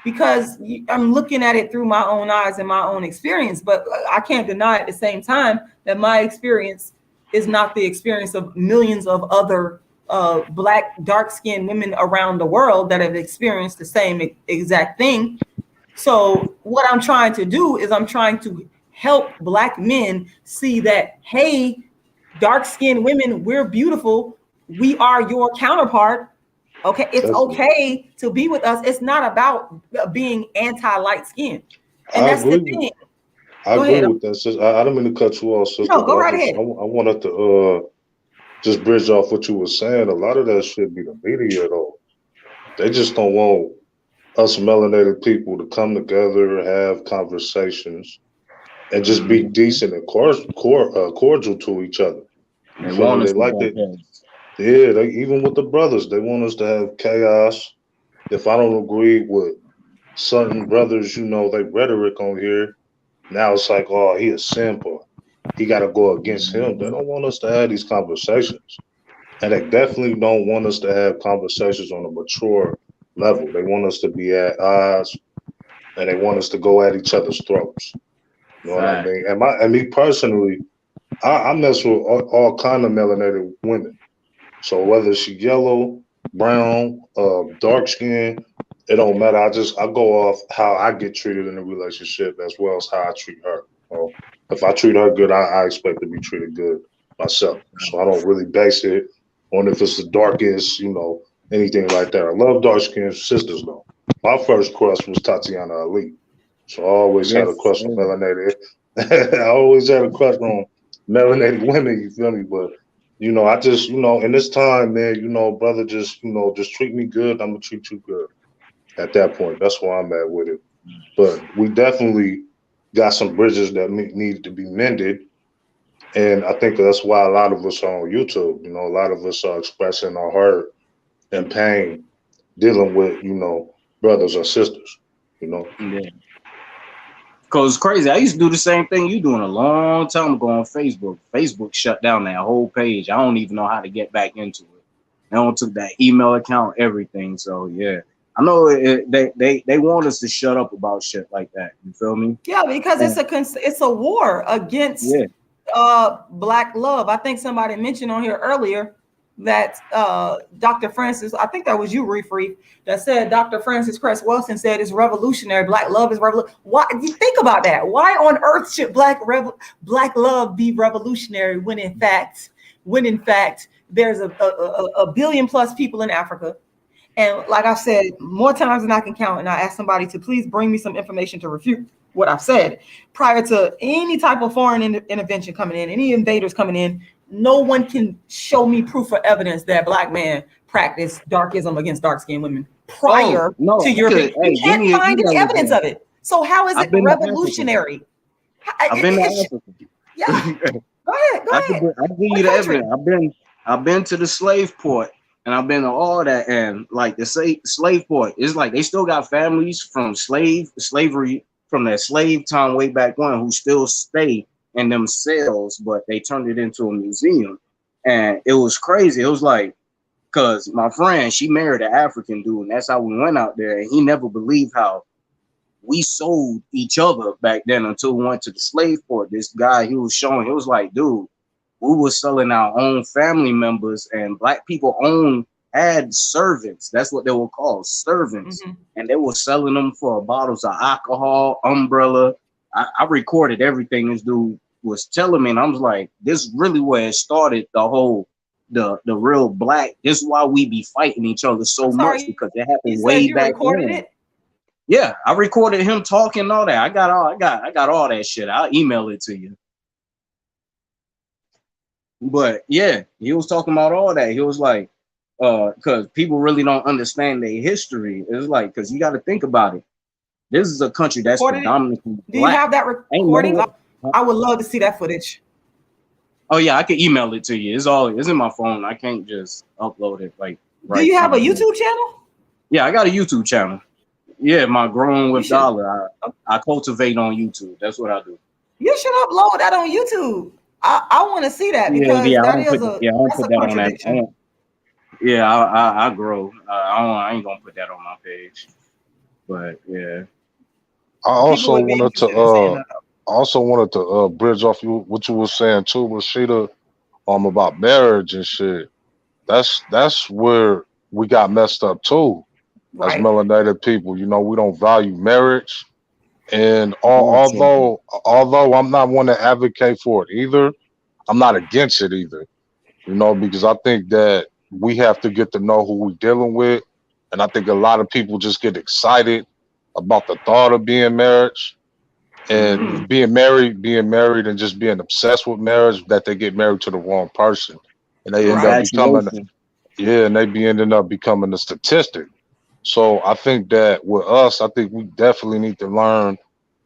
because I'm looking at it through my own eyes and my own experience, but I can't deny at the same time that my experience is not the experience of millions of other Black dark-skinned women around the world that have experienced the same exact thing. So what I'm trying to do is I'm trying to help Black men see that, hey, dark-skinned women, we're beautiful. We are your counterpart. Okay, it's Definitely. okay to be with us. It's not about being anti-light skin, and I that's the agree with thing. I Go agree ahead. with that, sister. I don't mean to cut you off, sister, No, but go right ahead. I wanted to just bridge off what you were saying. A lot of that should be the media though. They just don't want us melanated people to come together, have conversations, and just be decent and cordial to each other. You They feel me? want They us to like bump that. heads. Yeah, they even with the brothers, they want us to have chaos. If I don't agree with certain brothers, they rhetoric on here. Now it's like, oh, he a simp or he got to go against him. They don't want us to have these conversations. And they definitely don't want us to have conversations on a mature level. They want us to be at odds and they want us to go at each other's throats. You know what I Fact. mean? And me personally, I mess with all kind of melanated women. So whether she yellow, brown, dark skin, it don't matter. I go off how I get treated in a relationship as well as how I treat her. So if I treat her good, I expect to be treated good myself. So I don't really base it on if it's the darkest, anything like that. I love dark skinned sisters though. My first crush was Tatiana Ali. So I always had a Yes, crush on sir. melanated. I always had a crush on melanated women, you feel me? But I just, in this time, man, brother, just treat me good. I'm gonna treat you good. At that point, that's where I'm at with it. But we definitely got some bridges that need to be mended. And I think that's why a lot of us are on YouTube. You know, a lot of us are expressing our hurt and pain, dealing with, brothers or sisters. You know, Yeah. Cause it's crazy. I used to do the same thing you doing a long time ago on Facebook. Facebook shut down that whole page. I don't even know how to get back into it. They don't took that email account, everything. So yeah, I know they want us to shut up about shit like that. You feel me? Yeah, because And, it's a war against yeah. black love. I think somebody mentioned on here earlier that Dr. Francis, I think that was you, Reef, that said Dr. Francis Cress Wilson said it's revolutionary. Black love is revolutionary. Why? You think about that. Why on earth should black love be revolutionary when in fact there's a billion plus people in Africa? And like I said, more times than I can count, and I asked somebody to please bring me some information to refute what I've said. Prior to any type of foreign intervention coming in, any invaders coming in, no one can show me proof or evidence that black men practice darkism against dark-skinned women prior No, to European. hey, You can't find any email evidence of it. So how is it I've been to Africa. revolutionary? I've been to Africa. Yeah. Go ahead. I'll give you What the country? evidence. I've been to the slave port, and I've been to all that, and like the slave port is like they still got families from slavery from that slave time way back when who still stay in them cells, but they turned it into a museum, and it was crazy. It was like, cause my friend, she married an African dude, and that's how we went out there, and he never believed how we sold each other back then until we went to the slave port. This guy, he was showing, he was like, dude, we were selling our own family members, and black people had servants. That's what they were called, servants. Mm-hmm. And they were selling them for bottles of alcohol, umbrella. I recorded everything this dude was telling me, and I was like, this is really where it started, the real black. This is why we be fighting each other so much, because it happened way back recorded when. it? Yeah, I recorded him talking all that. I got all that shit. I'll email it to you. But yeah, he was talking about all that. He was like, because people really don't understand their history. It's like, because you got to think about it. This is a country that's predominantly black. Do you have that recording? I would love to see that footage. Oh yeah, I can email it to you. It's in my phone. I can't just upload it like right. Do you have a YouTube channel? Yeah, I got a YouTube channel. Yeah, my Growing with Dollar. I cultivate on YouTube. That's what I do. You should upload that on YouTube. I want to see that because that's a contradiction. I grow. I ain't gonna put that on my page. But yeah. I also wanted to bridge off what you were saying too, Rashida, about marriage and shit. That's where we got messed up too. As melanated people, we don't value marriage. And although I'm not one to advocate for it either, I'm not against it either. Because I think that we have to get to know who we're dealing with. And I think a lot of people just get excited about the thought of being married and being married and just being obsessed with marriage, that they get married to the wrong person. And they end up becoming, and they be ending up becoming a statistic. So I think that with us, I think we definitely need to learn,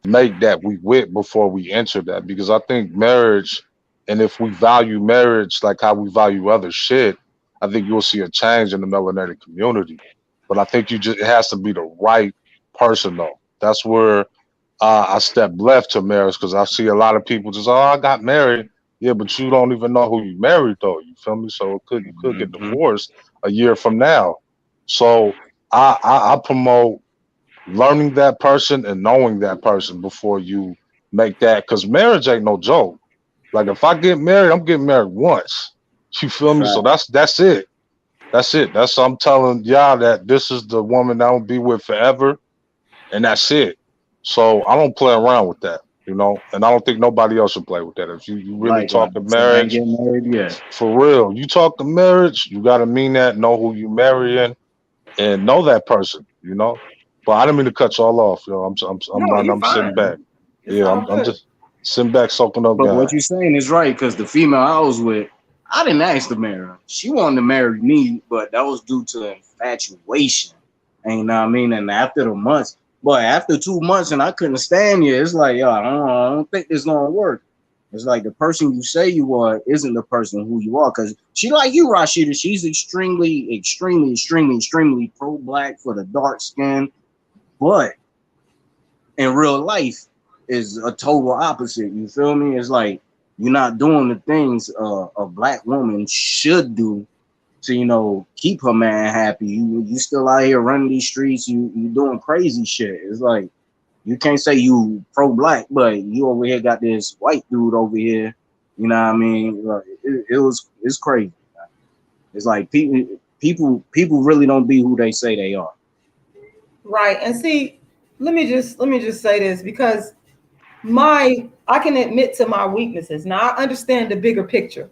make that we with before we enter that, because I think marriage, and if we value marriage like how we value other shit, I think you'll see a change in the melanated community. But I think it has to be the right person though. That's where I step left to marriage, because I see a lot of people just, I got married. Yeah, but you don't even know who you married though. You feel me? So you could get divorced a year from now. So I promote learning that person and knowing that person before you make that, because marriage ain't no joke. Like if I get married, I'm getting married once. You feel me? So that's it. I'm telling y'all that this is the woman I will be with forever, and that's it. So I don't play around with that, and I don't think nobody else should play with that. If you really talk to marriage, so I ain't getting married yet. For real, you talk to marriage, you got to mean that, know who you marrying, and know that person, But I didn't mean to cut y'all off, I'm sitting back. I'm just sitting back, soaking up. But what you're saying is right, because the female I was with, I didn't ask to marry her. She wanted to marry me, but that was due to infatuation. And you know what I mean? And after 2 months, and I couldn't stand you, it's like, yo, I don't think this gonna work. It's like the person you say you are isn't the person who you are. Because she like you, Rashida. She's extremely pro-black for the dark skin, but in real life is a total opposite. You feel me? It's like you're not doing the things a black woman should do to, you know, keep her man happy. You still out here running these streets. You doing crazy shit. It's like you can't say you pro-black, but you over here got this white dude over here. You know what I mean? It's crazy. It's like people really don't be who they say they are. Right. And see, let me just say this, because I can admit to my weaknesses. Now I understand the bigger picture.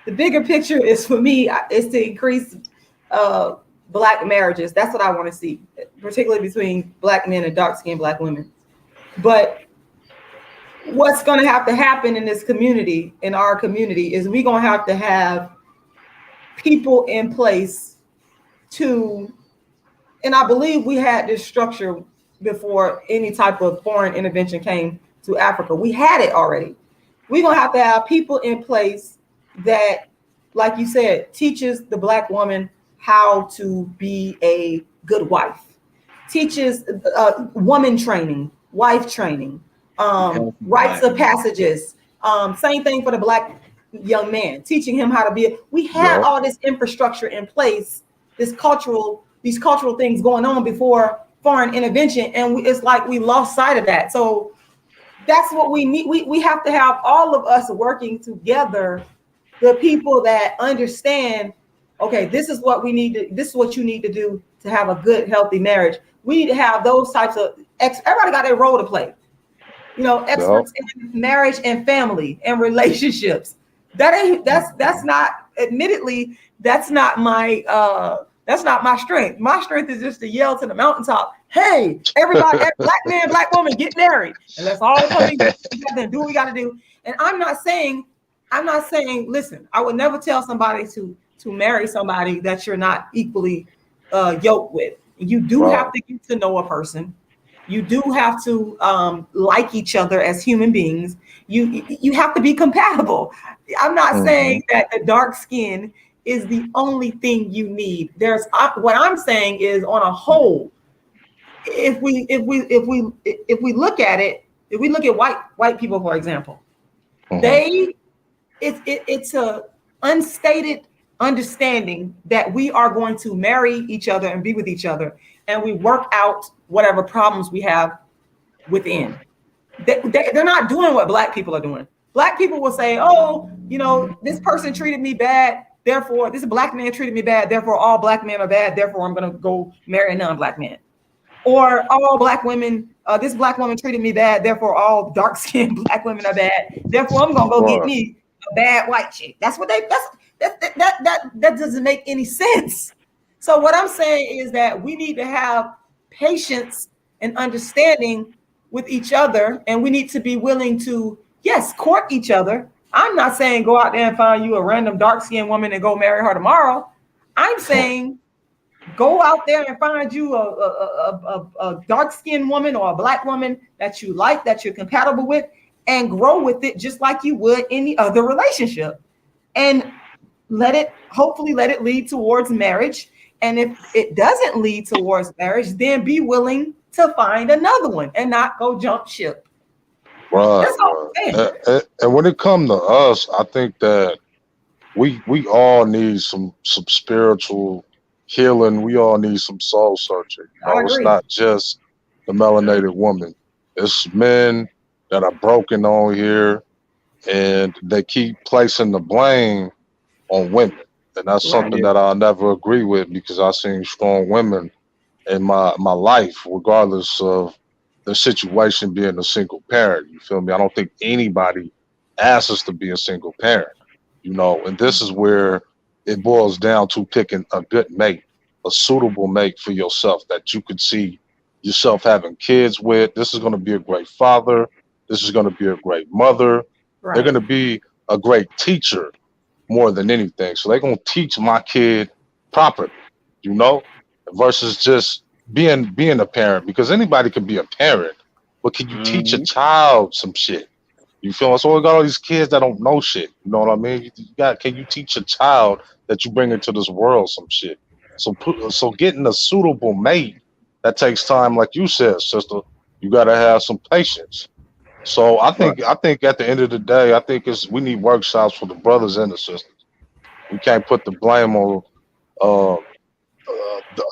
The bigger picture is, for me, is to increase black marriages. That's what I want to see, particularly between black men and dark-skinned black women. But what's going to have to happen in this community, in our community, is we're going to have people in place to, and I believe we had this structure before any type of foreign intervention came to Africa. We had it already. We're going to have people in place that, like you said, teaches the black woman how to be a good wife, teaches woman training, wife training, rites of passages. Same thing for the black young man, teaching him how to be. We had all this infrastructure in place, these cultural things going on before foreign intervention, and it's like we lost sight of that. So that's what we need. We have to have all of us working together, the people that understand, okay, this is what we need to, this is what you need to do to have a good, healthy marriage. We need to have those types of everybody got their role to play. You know, experts in marriage and family and relationships. That's not, admittedly, that's not my strength. My strength is just to yell to the mountaintop, hey, everybody, black man, black woman, get married. And let's all come together and do what we got to do. And I'm not saying, listen, I would never tell somebody to marry somebody that you're not equally yoked with. You do have to get to know a person. You do have to like each other as human beings. You have to be compatible. I'm not saying that the dark skin is the only thing you need. There's what I'm saying is, on a whole, if we look at it, if we look at white people, for example, it's a unstated understanding that we are going to marry each other and be with each other, and we work out whatever problems we have within. They're not doing what black people are doing. Black people will say, oh, you know, this person treated me bad, therefore this black man treated me bad, therefore all black men are bad, therefore I'm going to go marry a non-black man. Or all black women, this black woman treated me bad, therefore all dark-skinned black women are bad, therefore I'm going to go get me a bad white chick. That's what that doesn't make any sense. So what I'm saying is that we need to have patience and understanding with each other, and we need to be willing to, yes, court each other. I'm not saying go out there and find you a random dark-skinned woman and go marry her tomorrow. I'm saying go out there and find you a dark-skinned woman or a black woman that you like, that you're compatible with, and grow with it just like you would any other relationship. And hopefully let it lead towards marriage. And if it doesn't lead towards marriage, then be willing to find another one and not go jump ship. Right. That's all I'm saying. And when it comes to us, I think that we all need some spiritual healing. We all need some soul searching. You know, it's not just the melanated woman. It's men that are broken on here, and they keep placing the blame on women. And that's something that I'll never agree with, because I've seen strong women in my life, regardless of the situation being a single parent. You feel me? I don't think anybody asks us to be a single parent, you know, and this is where it boils down to picking a good mate, a suitable mate for yourself that you could see yourself having kids with. This is going to be a great father. This is going to be a great mother. They're going to be a great teacher more than anything. So they're going to teach my kid properly, you know, versus just being a parent, because anybody can be a parent, but can you teach a child some shit? You feel me? So we got all these kids that don't know shit. You know what I mean? Can you teach a child that you bring into this world some shit? So getting a suitable mate, that takes time, like you said, sister. You gotta have some patience. So I Right. think at the end of the day, I think we need workshops for the brothers and the sisters. We can't put the blame on uh,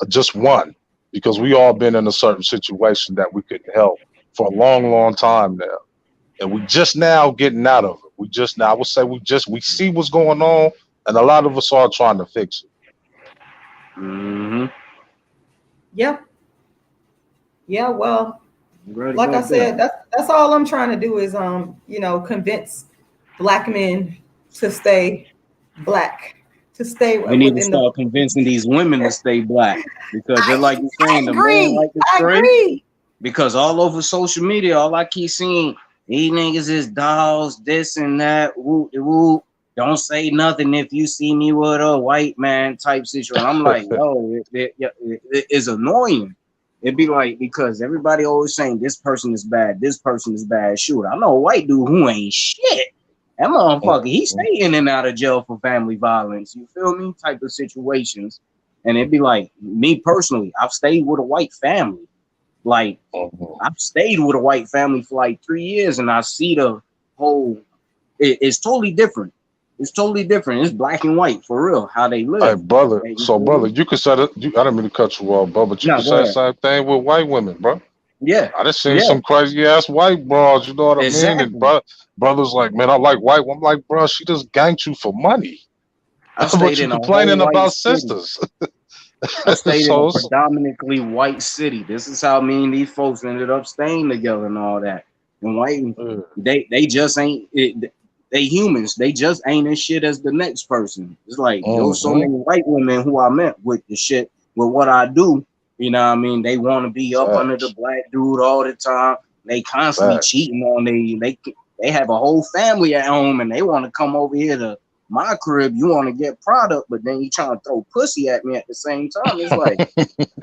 just one, because we all been in a certain situation that we couldn't help for a long, long time now, and we just now getting out of it. I would say we see what's going on, and a lot of us are trying to fix it. Mm-hmm. Yeah. Yeah. Well, Right like I about said, that. that's all I'm trying to do is convince black men to stay black, to stay We need to within the. start convincing these women to stay black, because just like you're I saying, the men agree. like to I stray. agree. Because all over social media, all I keep seeing, these niggas is dolls, this and that, whoop, whoop. Don't say nothing if you see me with a white man type situation. I'm like, yo, it's annoying. It'd be like, because everybody always saying this person is bad, this person is bad. Shoot, I know a white dude who ain't shit. That motherfucker, he stay in and out of jail for family violence. You feel me? Type of situations. And it'd be like, me personally, I've stayed with a white family. Like, I've stayed with a white family for like 3 years, and I see the whole. It's totally different. It's totally different. It's black and white for real. How they Hey, live. brother. You So, feel brother, me? you could say that. I didn't mean to cut you off, bro, but you No, could go say the ahead. same thing with white women, bro. Yeah, I just seen yeah, some crazy ass white bras. You know what I mean? And exactly. brothers like, man, I like white. I'm like, bro, she just ganked you for money. I But stayed you in a whole complaining white about city. sisters. I stayed in a So predominantly white city. This is how me and these folks ended up staying together and all that. And white, they just ain't it. They humans. They just ain't as shit as the next person. It's like there was so many white women who I met with the shit with what I do. You know what I mean? They want to be up under the facts, black dude all the time. They constantly facts. cheating on they have a whole family at home and they want to come over here to my crib. You want to get product, but then you trying to throw pussy at me at the same time. It's like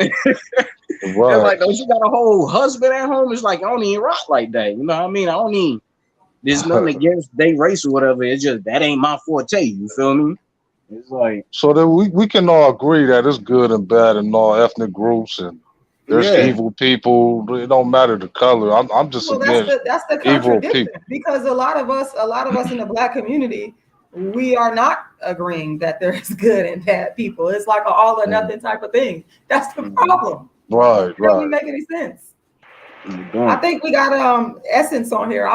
it's Right. like, don't you got a whole husband at home? It's like, I don't even rock like that. You know what I mean? I don't even, there's nothing against they race or whatever. It's just, that ain't my forte. You feel me? It's like, So that we can all agree that it's good and bad in all ethnic groups, and there's yeah. evil people. It don't matter the color. I'm just Well, against that's the evil contradiction, people. because a lot of us in the black community, we are not agreeing that there's good and bad people. It's like an all or nothing type of thing. That's the problem. Right, It doesn't right. make any sense. I think we got Essence on here.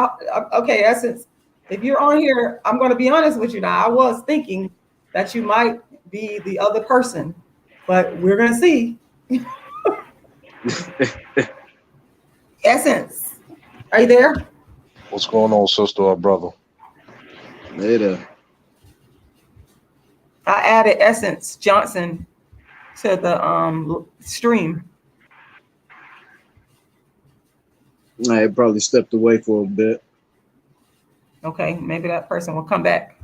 Okay, Essence, if you're on here, I'm going to be honest with you now. I was thinking that you might be the other person, but we're going to see. Essence, are you there? What's going on, sister or brother? Later. I added Essence Johnson to the stream. I probably stepped away for a bit. Okay, maybe that person will come back.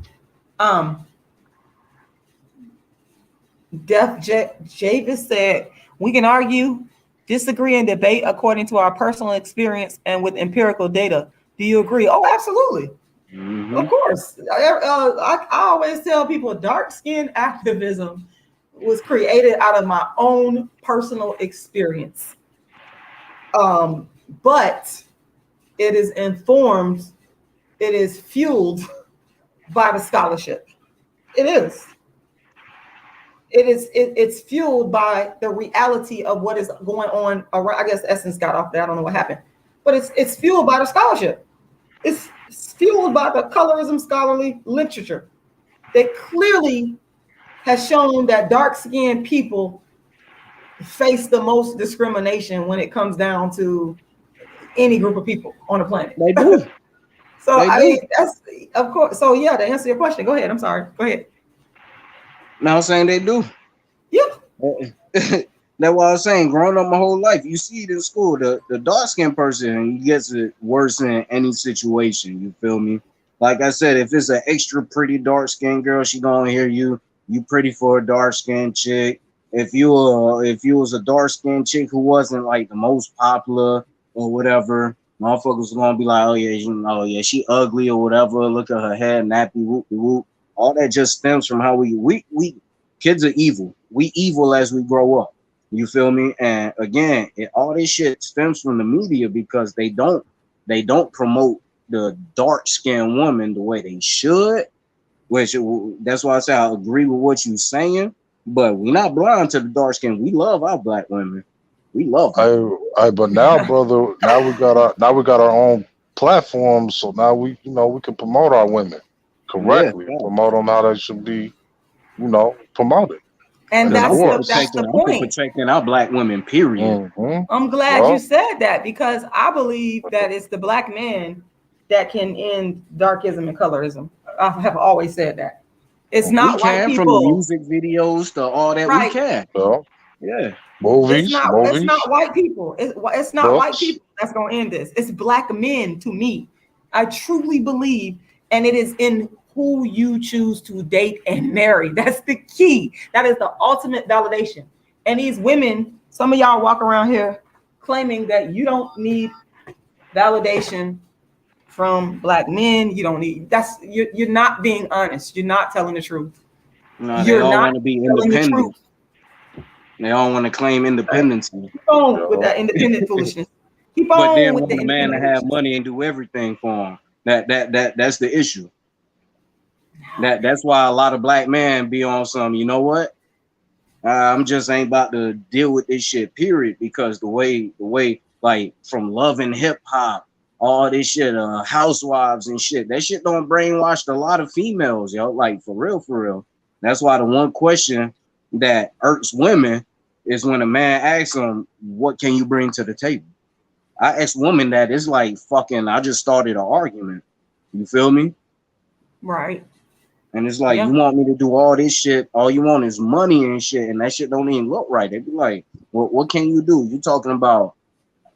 Def Javis said, we can argue, disagree, and debate according to our personal experience and with empirical data. Do you agree? Oh, absolutely. Mm-hmm. Of course. I always tell people dark skin activism was created out of my own personal experience. But it is informed, it is fueled by the scholarship. It is. It's fueled by the reality of what is going on around. I guess Essence got off there. I don't know what happened, but it's fueled by the scholarship. It's fueled by the colorism scholarly literature that clearly has shown that dark-skinned people face the most discrimination when it comes down to any group of people on the planet. They do. So They I do. mean, that's of course. So yeah, to answer your question, go ahead. I'm sorry. Go ahead. Now I'm saying they do. Yeah. That's what I was saying. Growing up my whole life, you see it in school. The dark skinned person gets it worse in any situation. You feel me? Like I said, if it's an extra pretty dark skinned girl, she gonna hear you. You pretty for a dark skinned chick. If you was a dark skinned chick who wasn't like the most popular or whatever, Motherfuckers gonna be like, oh yeah, she ugly or whatever. Look at her hair, nappy, whoop whoop. All that just stems from how we kids are evil. We evil as we grow up. You feel me? And again, all this shit stems from the media because they don't promote the dark skinned woman the way they should. Which that's why I say I agree with what you're saying. But we're not blind to the dark skin. We love our black women. We love them. But now, brother, now we got our own platform, so now we can promote our women correctly, promote them how they should be, promoted. And that's the point. Protecting our black women, period. Mm-hmm. I'm glad you said that because I believe that it's the black men that can end darkism and colorism. I have always said that. It's not white people. From the music videos to all that, we can. Yeah. Movies. It's not white people. It's not white people that's going to end this. It's black men to me. I truly believe, and it is in who you choose to date and marry. That's the key. That is the ultimate validation. And these women, some of y'all walk around here claiming that you don't need validation from black men. You don't need you're not being honest. You're not telling the truth. No, they all want to be independent. They all want to claim independence. Keep on with that independent foolishness. Keep on but then with want a man to have money and do everything for him. That's the issue. That's why a lot of black men be on some, you know what? I'm just ain't about to deal with this shit, period. Because the way like from Love and Hip Hop, all this shit, Housewives and shit, that shit don't brainwash a lot of females, yo. Like for real. That's why the one question that irks women is when a man asks them, what can you bring to the table? I ask women that, it's like fucking, I just started an argument. You feel me? Right. And it's like, you want me to do all this shit, all you want is money and shit, and that shit don't even look right. They be like, what can you do? You talking about,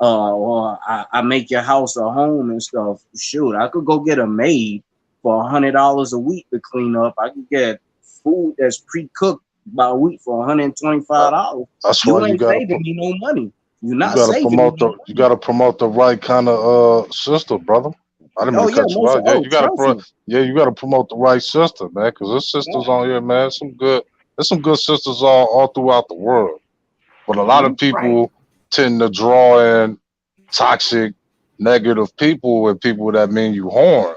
I make your house a home and stuff. Shoot, I could go get a maid for $100 a week to clean up. I could get food that's pre-cooked by a week for $125. That's you why ain't saving me no money. You're not saving me. You gotta promote the right kind of sister, brother. I didn't mean to cut you out. You gotta promote the right sister, man, because there's sisters on here, man. There's some good sisters all throughout the world. But a lot of people tend to draw in toxic, negative people and people that mean you harm.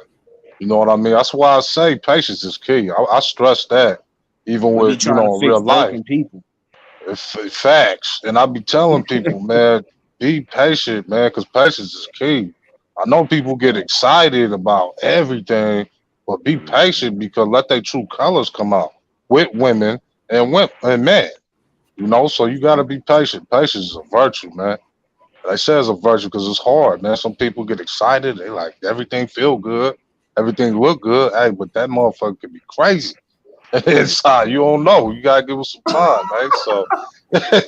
You know what I mean? That's why I say patience is key. I stress that, even with real life. People. Facts. And I be telling people, man, be patient, man, because patience is key. I know people get excited about everything, but be patient because let their true colors come out with women and men. So you got to be patient. Patience is a virtue, man. They say it's a virtue because it's hard, man. Some people get excited. They like everything feel good. Everything look good. Hey, but that motherfucker could be crazy. Inside, you don't know. You got to give him some time, man. So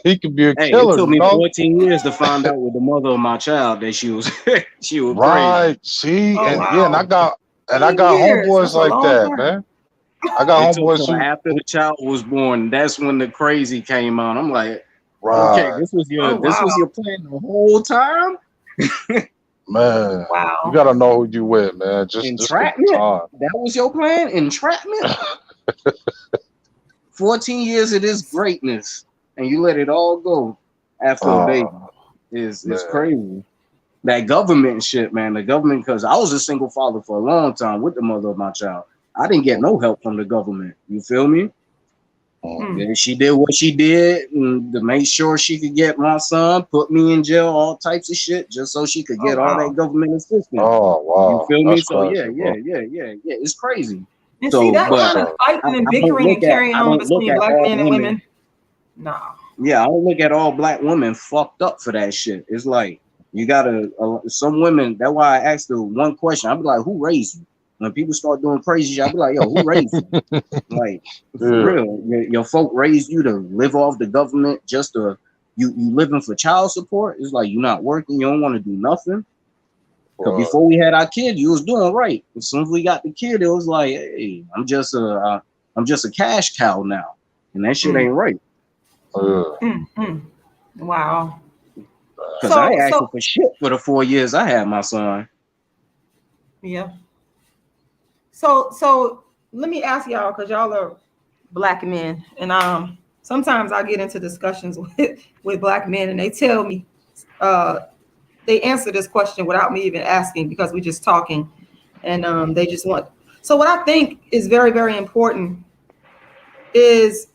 he could be a killer. It took me 14 years to find out with the mother of my child that she was right. Crazy. See, and I got homeboys like that, man. I got homeboys who after the child was born, that's when the crazy came out. I'm like, okay, this was your plan the whole time. Man, you gotta know who you with, man. Just entrapment. That was your plan, entrapment. 14 years of this greatness, and you let it all go after a baby. It's crazy. That government shit, man. The government, because I was a single father for a long time with the mother of my child. I didn't get no help from the government. You feel me? And she did what she did to make sure she could get my son, put me in jail, all types of shit, just so she could get all that government assistance. Oh wow! You feel me? That's So crazy, yeah. It's crazy. And see that kind of fighting and bickering and carrying on between black men and women. No. Yeah, I don't look at all black women fucked up for that shit. It's like you gotta some women. That's why I asked the one question. I'll be like, "Who raised you?" When people start doing crazy shit, I'll be like, "Yo, who raised you?" Like for real, your folk raised you to live off the government just to you living for child support. It's like you're not working. You don't want to do nothing. Because before we had our kid, you was doing right. As soon as we got the kid, it was like, hey, I'm just a cash cow now, and that shit ain't right. Wow. Because I ain't asking for shit for the 4 years I had my son. Yeah. So let me ask y'all, because y'all are Black men, and sometimes I get into discussions with Black men, and they tell me they answer this question without me even asking, because we're just talking, and they just want. So what I think is very, very important is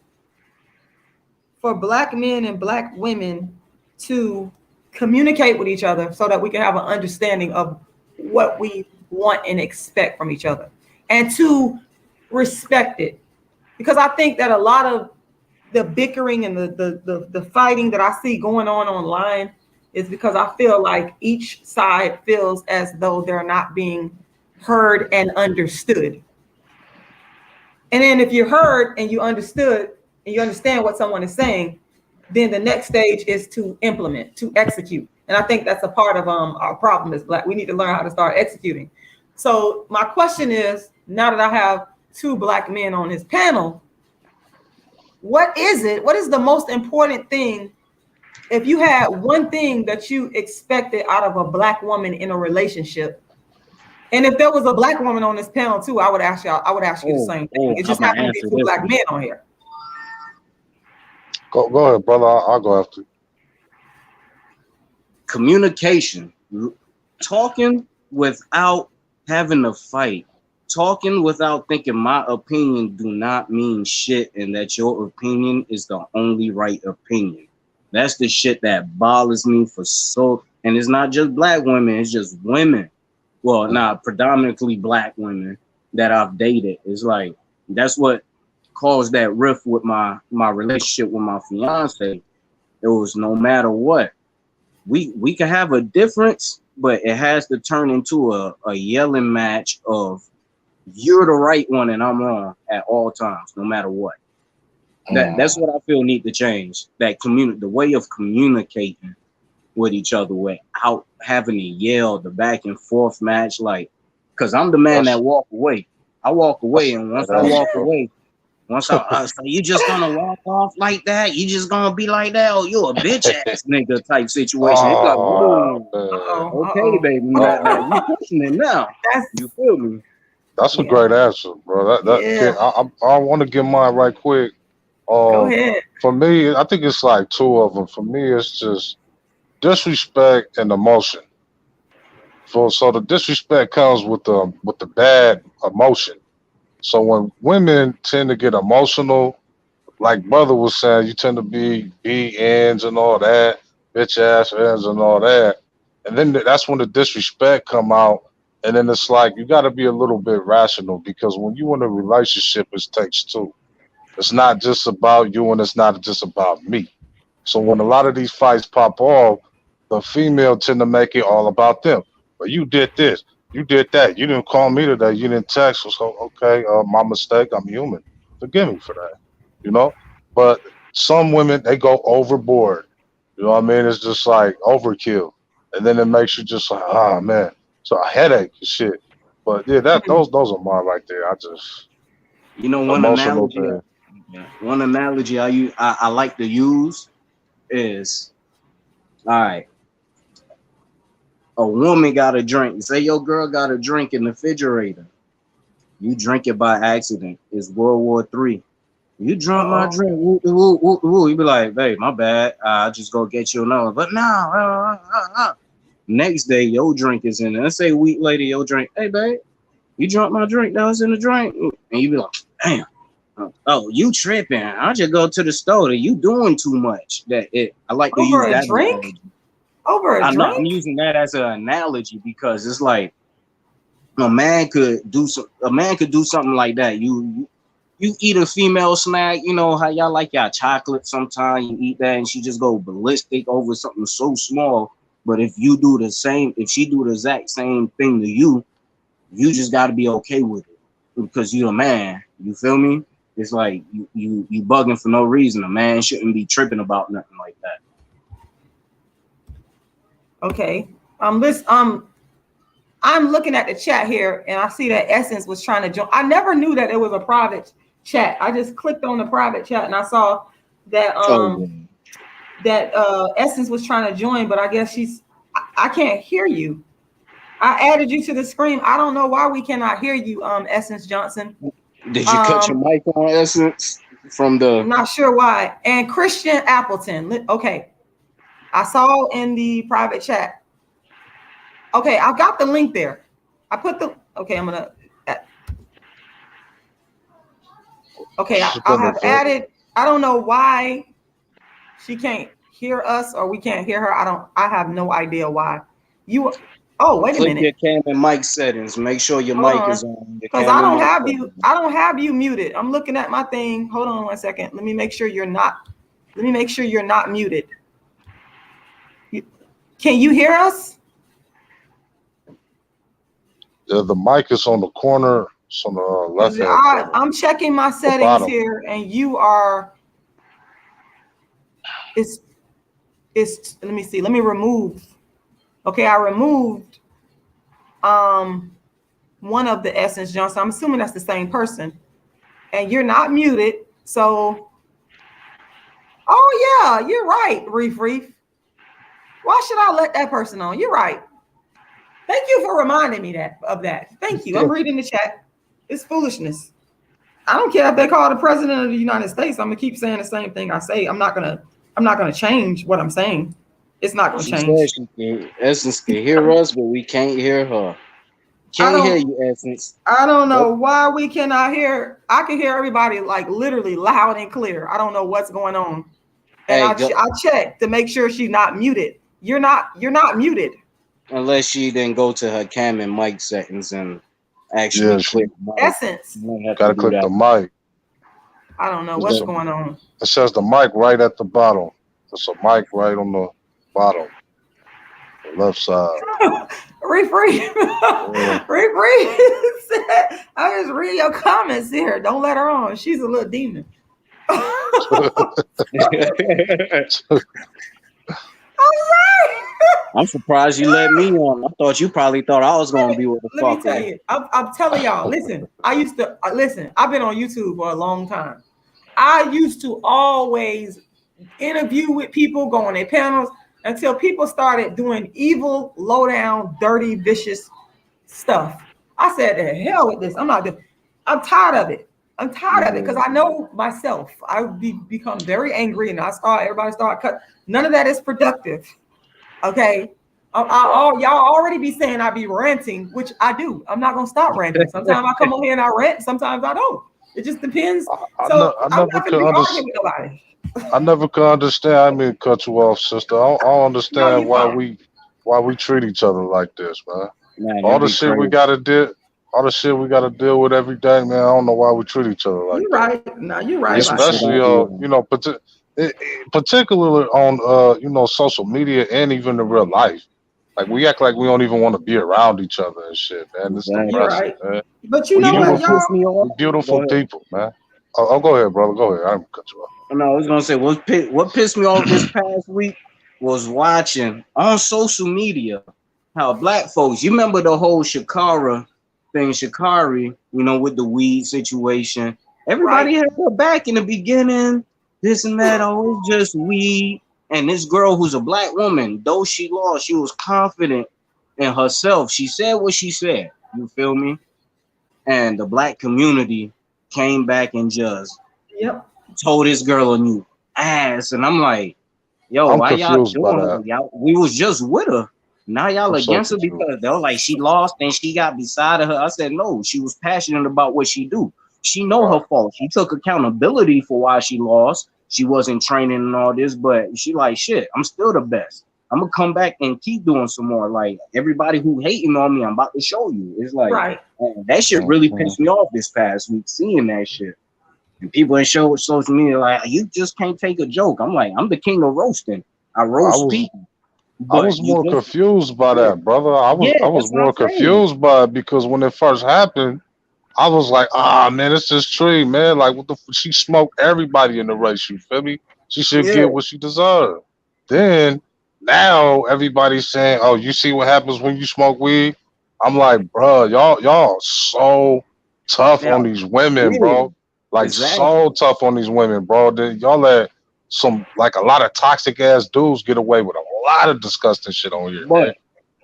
for Black men and Black women to communicate with each other so that we can have an understanding of what we want and expect from each other, and to respect it. Because I think that a lot of the bickering and the fighting that I see going on online is because I feel like each side feels as though they're not being heard and understood. And then if you're heard and you understood and you understand what someone is saying, then the next stage is to implement, to execute. And I think that's a part of our problem as Black. We need to learn how to start executing. So my question is, now that I have two Black men on this panel, what is it? What is the most important thing? If you had one thing that you expected out of a Black woman in a relationship, and if there was a Black woman on this panel too, I would ask y'all. I would ask you the same thing. It just happened to be two Black men on here. Go ahead, brother. I'll go after you. Communication, talking without having to fight, talking without thinking my opinion do not mean shit and that your opinion is the only right opinion. That's the shit that bothers me for so. And it's not just Black women, it's just women. Well, predominantly Black women that I've dated. It's like, that's what caused that rift with my relationship with my fiance. It was no matter what, we can have a difference, but it has to turn into a yelling match of you're the right one and I'm wrong at all times, no matter what. That's what I feel need to change. That the way of communicating with each other without having to yell, the back and forth match. Like, because I'm the man that walk away. I walk away, and once I walk away, so you just gonna walk off like that? You just gonna be like that? Oh, you a bitch ass nigga type situation. It's like, okay, baby, now you pushing it now. You feel me? That's a great answer, bro. I want to get mine right quick. Go ahead. For me, I think it's like two of them. For me, it's just disrespect and emotion. So the disrespect comes with the bad emotion. So when women tend to get emotional, like brother was saying, you tend to be ends and all that, bitch ass ends and all that, and then that's when the disrespect come out. And then it's like you got to be a little bit rational, because when you in a relationship, it takes two. It's not just about you, and it's not just about me. So when a lot of these fights pop off, the female tend to make it all about them. But you did this, you did that, you didn't call me today, you didn't text. So okay, my mistake. I'm human. Forgive me for that. You know. But some women, they go overboard. You know what I mean? It's just like overkill, and then it makes you just like, ah man, so a headache and shit. But yeah, those are mine right there. I just one analogy I like to use is, all right, a woman got a drink. Say your girl got a drink in the refrigerator. You drink it by accident. It's World War III. You drunk my drink. Woo, woo, woo, woo. You be like, babe, my bad. I just go get you another. But no. Next day, your drink is in there. Let's say a week later, your drink. Hey, babe, you drunk my drink. That was in the drink. And you be like, damn. Oh, you tripping. I just go to the store. You doing too much. I like to use that drink. Over a drink? I'm using that as an analogy because it's like a man could do something like that. You eat a female snack, you know how y'all like y'all chocolate sometimes, you eat that and she just go ballistic over something so small. But if she do the exact same thing to you, you just got to be okay with it because you're a man. You feel me? It's like you bugging for no reason. A man shouldn't be tripping about nothing like that. Okay. I'm looking at the chat here and I see that Essence was trying to join. I never knew that it was a private chat. I just clicked on the private chat and I saw that that Essence was trying to join, but I guess I can't hear you. I added you to the screen. I don't know why we cannot hear you, Essence Johnson. Did you cut your mic on, Essence? From the I'm not sure why. And Christian Appleton. Okay. I saw in the private chat. Okay, I got the link there. I put the okay, I'm gonna okay, I have added. I don't know why she can't hear us or we can't hear her. I have no idea why. Oh, wait a minute. Click your cam and mic settings. Make sure your mic is on. Because I don't have you muted. I'm looking at my thing. Hold on 1 second. Let me make sure you're not muted. Can you hear us? The mic is on the corner. It's on the left hand. I'm checking my settings here, and you are. It's. Let me see. Let me remove. Okay, I removed. One of the Essence Johnson. I'm assuming that's the same person, and you're not muted. So. Oh yeah, you're right, Reef. Why should I let that person on? You're right. Thank you for reminding me of that. Thank you. I'm reading the chat. It's foolishness. I don't care if they call the president of the United States. I'm gonna keep saying the same thing I say. I'm not gonna change what I'm saying. It's not gonna change. Essence can hear us, but we can't hear her. Can't hear you, Essence. I don't know why we cannot hear. I can hear everybody like literally loud and clear. I don't know what's going on. And I checked to make sure she's not muted. You're not muted. Unless she didn't go to her cam and mic settings and actually click mic. Essence. Gotta click the mic. I don't know what's going on. It says the mic right at the bottom. There's a mic right on the bottom. The left side. Reef. I just read your comments here. Don't let her on. She's a little demon. I'm surprised you let me on. I thought you probably thought I was gonna be with the fuck. Let me tell you, I'm telling y'all. Listen, I used to listen. I've been on YouTube for a long time. I used to always interview with people, go on their panels until people started doing evil, low down, dirty, vicious stuff. I said, "The hell with this! I'm not doing. I'm tired of it. I'm tired of it because I know myself. I become very angry, and everybody start cut. None of that is productive. Okay, y'all already be saying I be ranting, which I do. I'm not gonna stop ranting. Sometimes I come on here and I rant. Sometimes I don't. It just depends. So I'm not gonna be arguing with nobody. I never could understand. I mean, cut you off, sister. I don't understand why we treat each other like this, man. All the shit we gotta deal with every day, man. I don't know why we treat each other like that. Right. No, you're right. Especially, particularly on social media and even in real life. Like we act like we don't even want to be around each other and shit, man. It's depressing, man. But you know what, y'all? Beautiful people, man. Oh, go ahead, brother. Go ahead. I didn't cut you off. No, I was gonna say what pissed me off this past week was watching on social media how black folks. You remember the whole Shakari, with the weed situation. Everybody had her back in the beginning. This and that, always just weed. And this girl who's a black woman, though she lost, she was confident in herself. She said what she said. You feel me? And the black community came back and just told this girl a new ass. And I'm like, yo, why y'all doing that? Y'all, we was just with her. Now y'all against her because they're like she lost and she got beside of her. I said, no, she was passionate about what she do. She know her fault. She took accountability for why she lost. She wasn't training and all this, but she like, shit, I'm still the best. I'm gonna come back and keep doing some more. Like everybody who hating on me, I'm about to show you. It's like that shit really pissed me off this past week, seeing that shit. And people in social media like, you just can't take a joke. I'm like, I'm the king of roasting. I roast people. I was more confused by that, brother. I was more confused by it because when it first happened, I was like, man, it's this tree, man. Like, what the she smoked everybody in the race, you feel me? She should get what she deserved. Then, now, everybody's saying, oh, you see what happens when you smoke weed? I'm like, bro, y'all so tough on these women, bro. Like, so tough on these women, bro. Y'all let like a lot of toxic ass dudes get away with a lot of disgusting shit on here, man.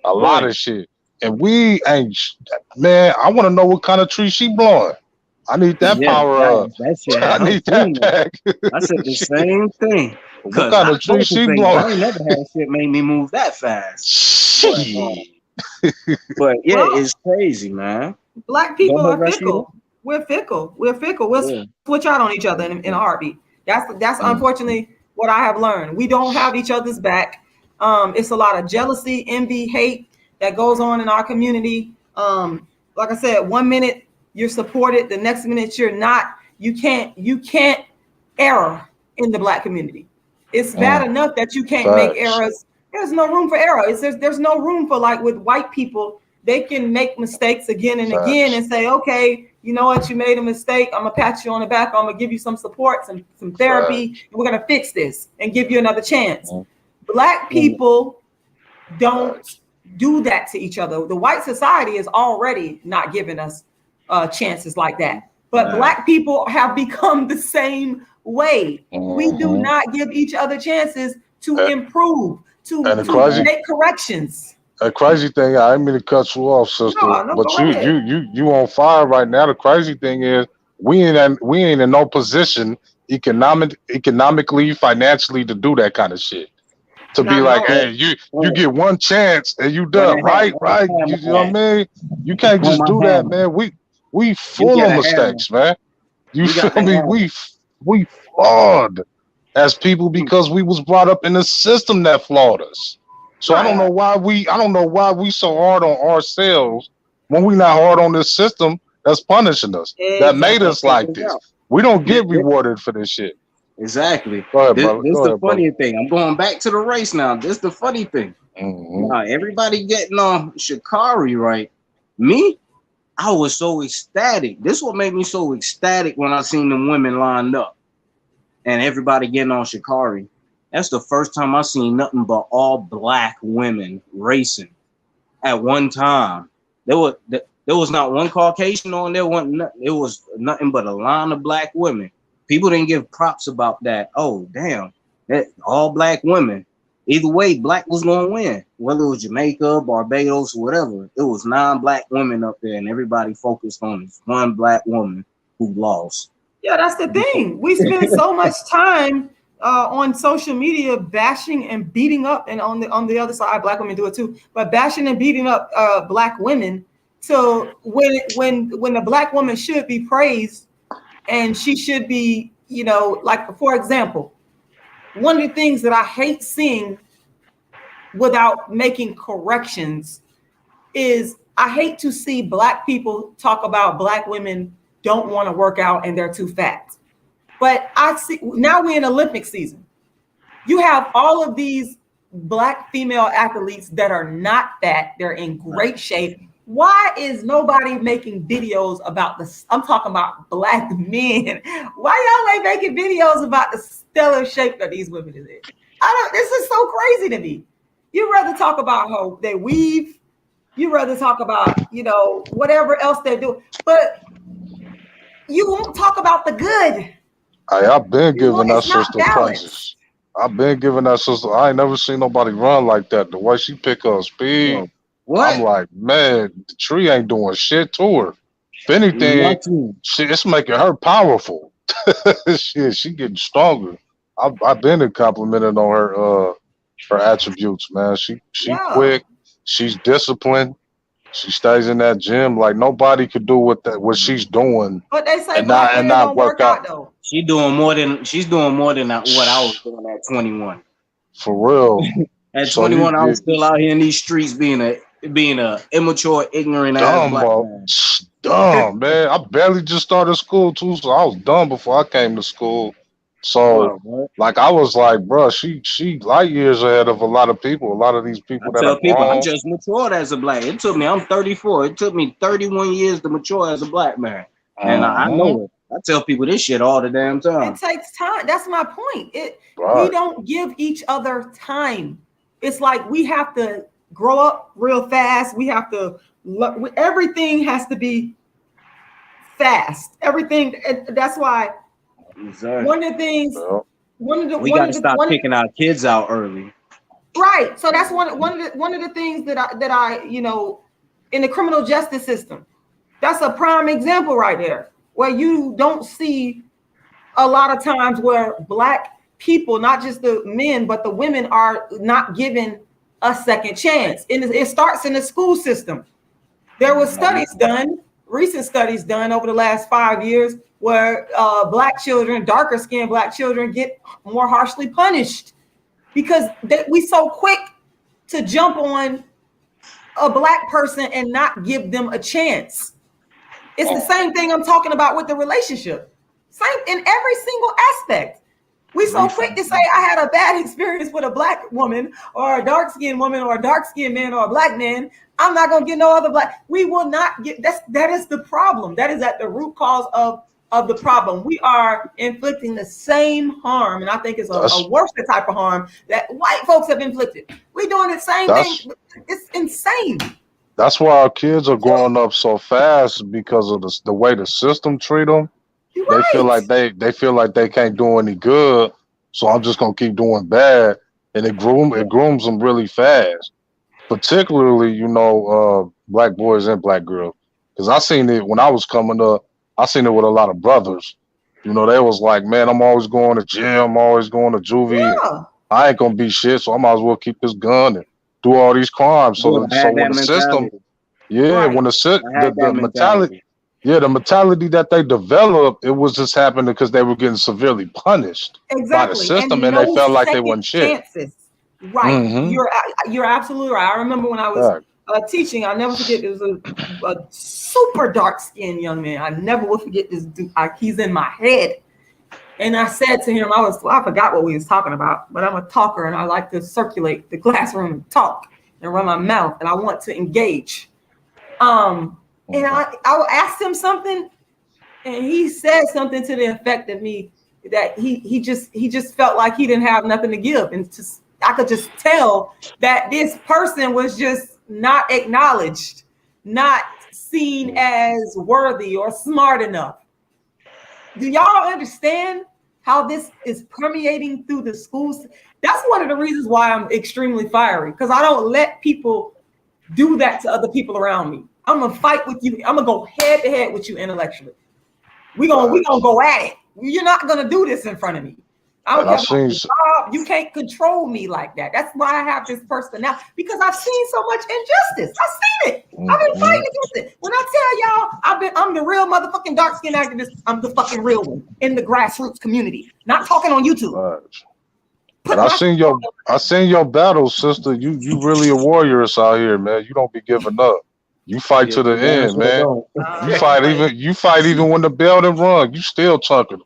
A lot of shit. And we ain't, man, I want to know what kind of tree she blowing. I need that power up. That shit I need that back. I said the same thing. What kind of tree she blowing? I ain't never had shit made me move that fast. Shit. But yeah, Well, it's crazy, man. Black people ahead, are fickle. We're fickle. We're fickle. We'll switch out on each other in a heartbeat. That's unfortunately what I have learned. We don't have each other's back. It's a lot of jealousy, envy, hate that goes on in our community. Like I said, 1 minute you're supported, the next minute you're not. You can't error in the Black community. It's bad enough that you can't make errors. There's no room for error. There's no room for, like with white people, they can make mistakes again and again and say, okay, you know what, you made a mistake. I'm gonna pat you on the back. I'm gonna give you some support, some therapy, and we're gonna fix this and give you another chance. Black people don't do that to each other. The white society is already not giving us chances like that. But Black people have become the same way. We do not give each other chances to improve, to make corrections. A crazy thing, I didn't mean to cut you off, sister, but you on fire right now. The crazy thing is we ain't in no position economically, financially to do that kind of shit. To be like, hey, you get one chance and you done, right? You know what I mean? You can't just do that, man. We full of mistakes, man. You feel me? We flawed as people because we was brought up in a system that flawed us. So I don't know why we so hard on ourselves when we not hard on this system that's punishing us, that made us like this. We don't get rewarded for this shit. Exactly. Go ahead, this Go the ahead, funny thing. I'm going back to the race now. This the funny thing. Now, everybody getting on Sha'Carri, right? Me, I was so ecstatic. This what made me so ecstatic when I seen them women lined up and everybody getting on Sha'Carri. That's the first time I seen nothing but all Black women racing at one time. There was not one Caucasian on there. It was nothing but a line of Black women. People didn't give props about that. Oh, damn. That all Black women. Either way, Black was going to win. Whether it was Jamaica, Barbados, whatever. It was 9 Black women up there, and everybody focused on this one Black woman who lost. Yeah, that's the thing. We spend so much time on social media bashing and beating up, and on the other side, Black women do it too, but bashing and beating up Black women. So when the Black woman should be praised and she should be, you know, like, for example, one of the things that I hate seeing without making corrections is I hate to see Black people talk about Black women don't want to work out and they're too fat. But I see now we're in Olympic season. You have all of these Black female athletes that are not fat. They're in great shape. Why is nobody making videos about this? I'm talking about Black men. Why y'all ain't making videos about the stellar shape that these women is in? This is so crazy to me. You rather talk about how they weave. You rather talk about, you know, whatever else they do. But you won't talk about the good. I've been giving that sister praises. I've been giving that sister. I ain't never seen nobody run like that. The way she pick up speed. What? I'm like, man, the tree ain't doing shit to her. If anything, it's making her powerful. Shit, she getting stronger. I've been complimenting on her attributes, man. She quick. She's disciplined. She stays in that gym like nobody could do what she's doing. But they say Black women don't work out though. She's doing more than what I was doing at 21. For real. At 21, I was still out here in these streets being a immature, ignorant ass Black man. Dumb, man. I barely just started school too, so I was dumb before I came to school. So, like, I was like, bro, she light years ahead of a lot of people. A lot of these people that are grown. I just matured as a Black. It took me. I'm 34. It took me 31 years to mature as a Black man, and I know it. I tell people this shit all the damn time. It takes time. That's my point. We don't give each other time. It's like we have to grow up real fast. We have to. Everything has to be fast. Everything. That's why. Exactly. One of the things we got to stop kicking our kids out early. Right. So that's one of the things that I you know, in the criminal justice system, that's a prime example right there, where you don't see a lot of times where Black people, not just the men, but the women, are not given a second chance. And it starts in the school system. There were studies done, recent studies done over the last 5 years, where Black children, darker skinned Black children, get more harshly punished because we so quick to jump on a Black person and not give them a chance. It's the same thing I'm talking about with the relationship. Same in every single aspect. We so quick to say I had a bad experience with a Black woman or a dark-skinned woman or a dark-skinned man or a Black man. I'm not gonna get no other Black. We will not get. That is the problem. That is at the root cause of the problem. We are inflicting the same harm, and I think it's a worse type of harm that white folks have inflicted. We're doing the same thing. It's insane. That's why our kids are growing up so fast, because of the way the system treat them. They feel like they can't do any good, so I'm just gonna keep doing bad, and it grooms them really fast. Particularly, you know, Black boys and Black girls, because I seen it when I was coming up. I seen it with a lot of brothers. You know, they was like, man, I'm always going to gym, I'm always going to juvie. Yeah. I ain't gonna be shit, so I might as well keep this gun and do all these crimes. So when the system, when the mentality. Yeah, the mentality that they developed, it was just happening because they were getting severely punished by the system, and they felt like they wasn't shit. Right, you're absolutely right. I remember when I was teaching, I'll never forget. There was a super dark-skinned young man. I never will forget this dude. He's in my head, and I said to him, I forgot what we was talking about, but I'm a talker, and I like to circulate the classroom and talk and run my mouth, and I want to engage. And I asked him something, and he said something to the effect of me that he just felt like he didn't have nothing to give, and I could just tell that this person was just not acknowledged, not seen as worthy or smart enough. Do y'all understand how this is permeating through the schools? That's one of the reasons why I'm extremely fiery, because I don't let people do that to other people around me. I'm gonna fight with you. I'm gonna go head to head with you intellectually. We gonna go at it. You're not gonna do this in front of me. You can't control me like that. That's why I have this personality, because I've seen so much injustice. I've seen it. I've been fighting against it. When I tell y'all, I'm the real motherfucking dark skin activist. I'm the fucking real one in the grassroots community. Not talking on YouTube. And I seen your battles, sister. You really a warrior out here, man. You don't be giving up. You fight to the end, man. You fight even when the bell done rung. You still chunking.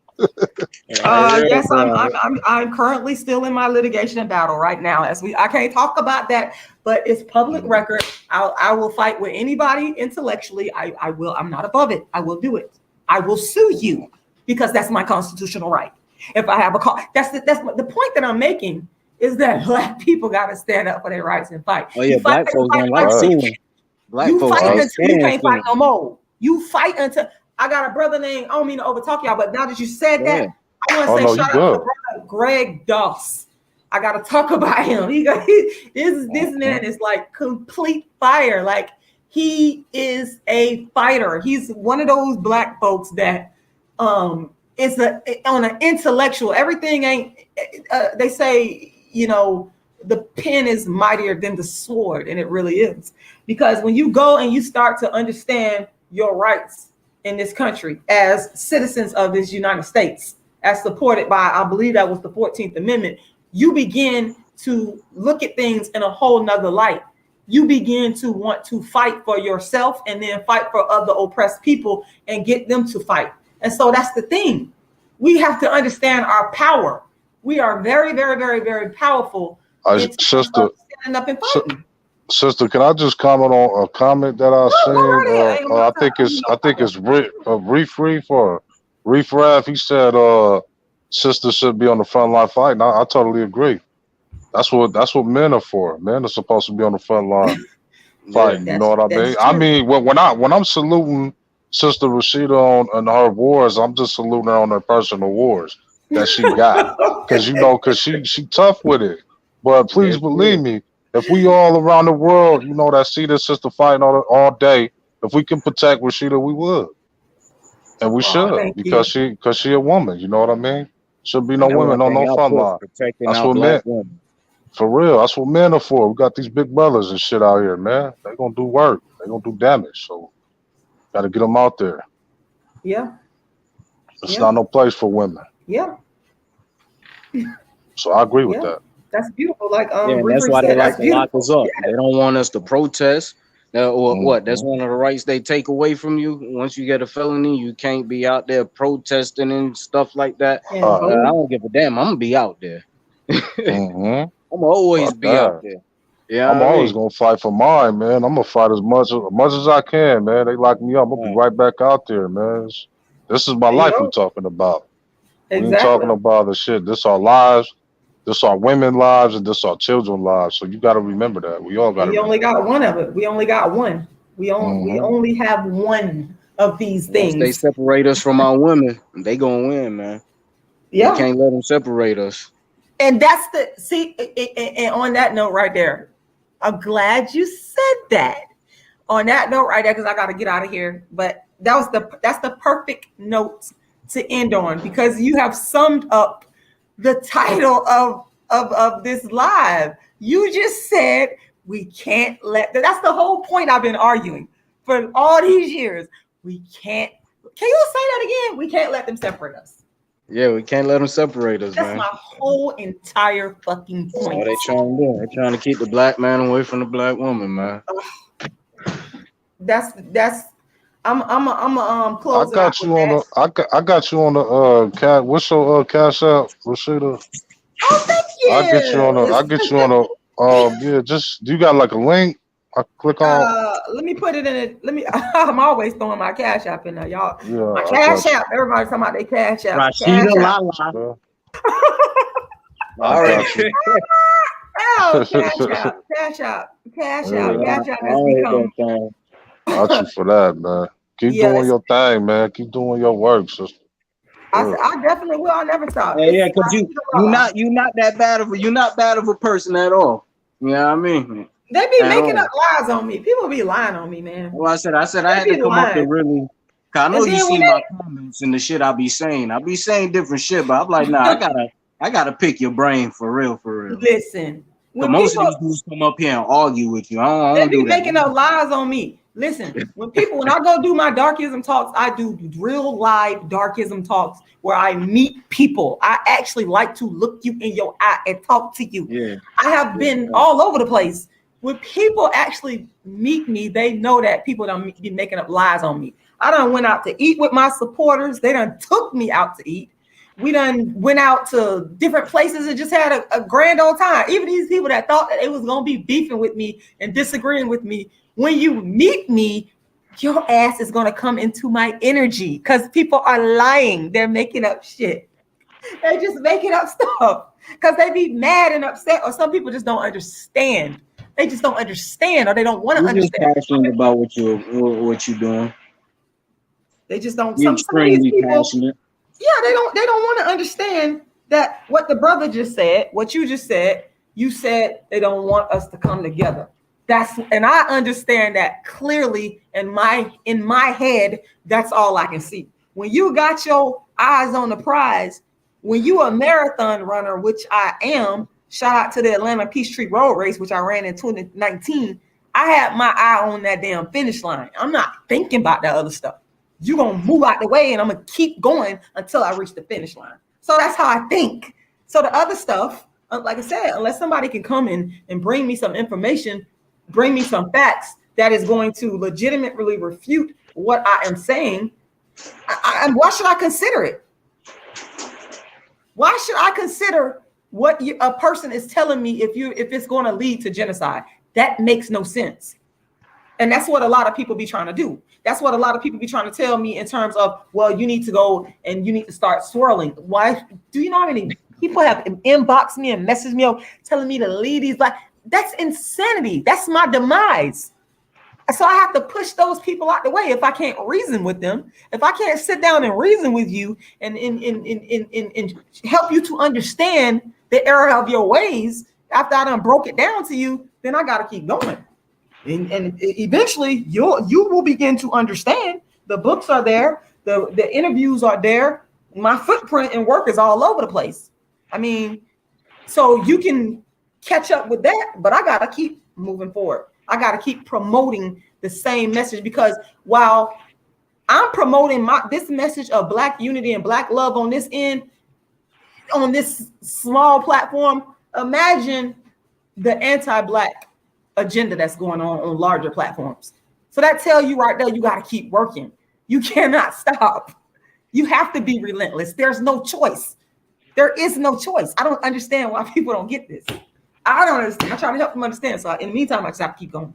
Yes, I'm currently still in my litigation and battle right now. I can't talk about that, but it's public record. I will fight with anybody intellectually. I will. I'm not above it. I will do it. I will sue you because that's my constitutional right. If I have a call, that's the point that I'm making, is that Black people got to stand up for their rights and fight. Oh yeah, Black folks don't like suing. You fight until you can't fight no more. You fight until. I got a brother named, I don't mean to overtalk y'all, but now that you said that, I want to say shout out to the brother Greg Doss. I got to talk about him. This man is like complete fire. Like, he is a fighter. He's one of those Black folks that is on an intellectual. Everything ain't. They say, you know, the pen is mightier than the sword, and it really is, because when you go and you start to understand your rights in this country as citizens of this United States, as supported by, I believe that was the 14th Amendment, you begin to look at things in a whole nother light. You begin to want to fight for yourself and then fight for other oppressed people and get them to fight. And so that's the thing. We have to understand our power. We are very, very, very, very powerful. Sister, standing up and fighting. Sister, can I just comment on a comment that I seen? I think it's Reef or Reef Raff. He said sisters should be on the front line fighting. I totally agree. That's what men are for. Men are supposed to be on the front line fighting. You know what I mean? True. I mean, when I'm saluting Sister Rashida on her wars, I'm just saluting her on her personal wars. that she got, because she tough with it. But please believe me, if we all around the world, that see this sister fighting all day, if we can protect Rashida, we would, and we should, thank because she a woman. You know what I mean? Should be no That's women one on thing no y'all front push, line. protecting That's our what black men, women. for real. That's what men are for. We got these big brothers and shit out here, man. They gonna do work. They gonna do damage. So gotta get them out there. Yeah. It's not no place for women. Yeah. So I agree with that. That's beautiful. Like and that's Riri why they said, like that's to lock us up. beautiful. They don't want us to protest. Or what? That's Mhm. one of the rights they take away from you. Once you get a felony, you can't be out there protesting and stuff like that. And All right. I don't give a damn. I'm gonna be out there. Mhm. I'm always Fuck be out that. there. Yeah, I'm always gonna fight for mine, man. I'm gonna fight as much as I can, man. They lock me up, I'm gonna be right back out there, man. This is my there you life go. we talking about. We ain't Exactly. talking about the shit. This our lives, this our women lives, and this our children lives. So you gotta remember that. We all gotta And you only remember got one of it. We only got one. We Mhm. only have one of these Once they things. separate us from our women, they gonna win, man. Yeah. We can't let them separate us. And that's and on that note right there, I'm glad you said that. On that note right there, because I got to get out of here. But that's the perfect note to end on, because you have summed up the title of this live. You just said we can't that's the whole point I've been arguing for all these years. We can't. Can you say that again? We can't let them separate us. Yeah, we can't let them separate us, That's man. my whole entire fucking That's point. what they trying to do. They're trying to keep the black man away from the black woman, man. That's I'm close I got you on the I got you on the cat. What's your cash out, Rashida? Oh, thank you. I'll get you on the yeah, just do you got like a link I click on? Let me put it in it. Let me I'm always throwing my cash app in there, y'all. Yeah, My I cash got you. app. Everybody's talking about their cash app. Rashidalala. Yeah. All right. Oh, cash app has become. Got you for that, man. Keep doing your thing, man. Keep doing your work, sister. I definitely will. I'll never stop. Yeah, because you're not that bad of a person at all. You know what I mean? They be making up lies on me. People be lying on me, man. Well, I said I had to come up to really. Cause I know you see my comments and the shit I be saying. I be saying different shit, but I'm like, nah, I gotta pick your brain for real. Listen, when most of these dudes come up here and argue with you, I don't they be do that. making up lies on me. Listen, when I go do my Darkism talks, I do real live Darkism talks where I meet people. I actually like to look you in your eye and talk to you. Yeah. I have been all over the place. When people actually meet me, they know that people don't be making up lies on me. I done went out to eat with my supporters. They done took me out to eat. We done went out to different places and just had a grand old time. Even these people that thought that they was going to be beefing with me and disagreeing with me, when you meet me, your ass is going to come into my energy, because people are lying. They're making up shit. They're just making up stuff because they be mad and upset, or some people just don't understand. They just don't understand, or they don't want to understand. Just passionate about what you're doing. They just don't. You're Some of these people, passionate. Yeah, they don't want to understand that what the brother just said, what you just said. You said they don't want us to come together. And I understand that clearly in my head. That's all I can see. When you got your eyes on the prize, when you a marathon runner, which I am, shout out to the Atlanta Peachtree Road Race, which I ran in 2019. I had my eye on that damn finish line. I'm not thinking about that other stuff. You're going to move out the way and I'm going to keep going until I reach the finish line. So that's how I think. So the other stuff, like I said, unless somebody can come in and bring me some information, bring me some facts that is going to legitimately refute what I am saying, why should I consider it? Why should I consider what a person is telling me if it's going to lead to genocide? That makes no sense. And that's what a lot of people be trying to do. That's what a lot of people be trying to tell me in terms of, well, you need to go and you need to start swirling. Why? Do you know how many people have inboxed me and messaged me telling me to leave these? Like, that's insanity. That's my demise. So I have to push those people out the way if I can't reason with them. If I can't sit down and reason with you and help you to understand the error of your ways after I done broke it down to you, then I got to keep going. And eventually you will begin to understand. The books are there. The interviews are there. My footprint and work is all over the place. I mean, so you can catch up with that, but I got to keep moving forward. I got to keep promoting the same message, because while I'm promoting this message of Black unity and Black love on this end, on this small platform, imagine the anti-Black agenda that's going on larger platforms. So that tells you right there, you got to keep working. You cannot stop. You have to be relentless. There's no choice. There is no choice. I don't understand why people don't get this. I don't understand. I'm trying to help them understand. So in the meantime, I just have to keep going.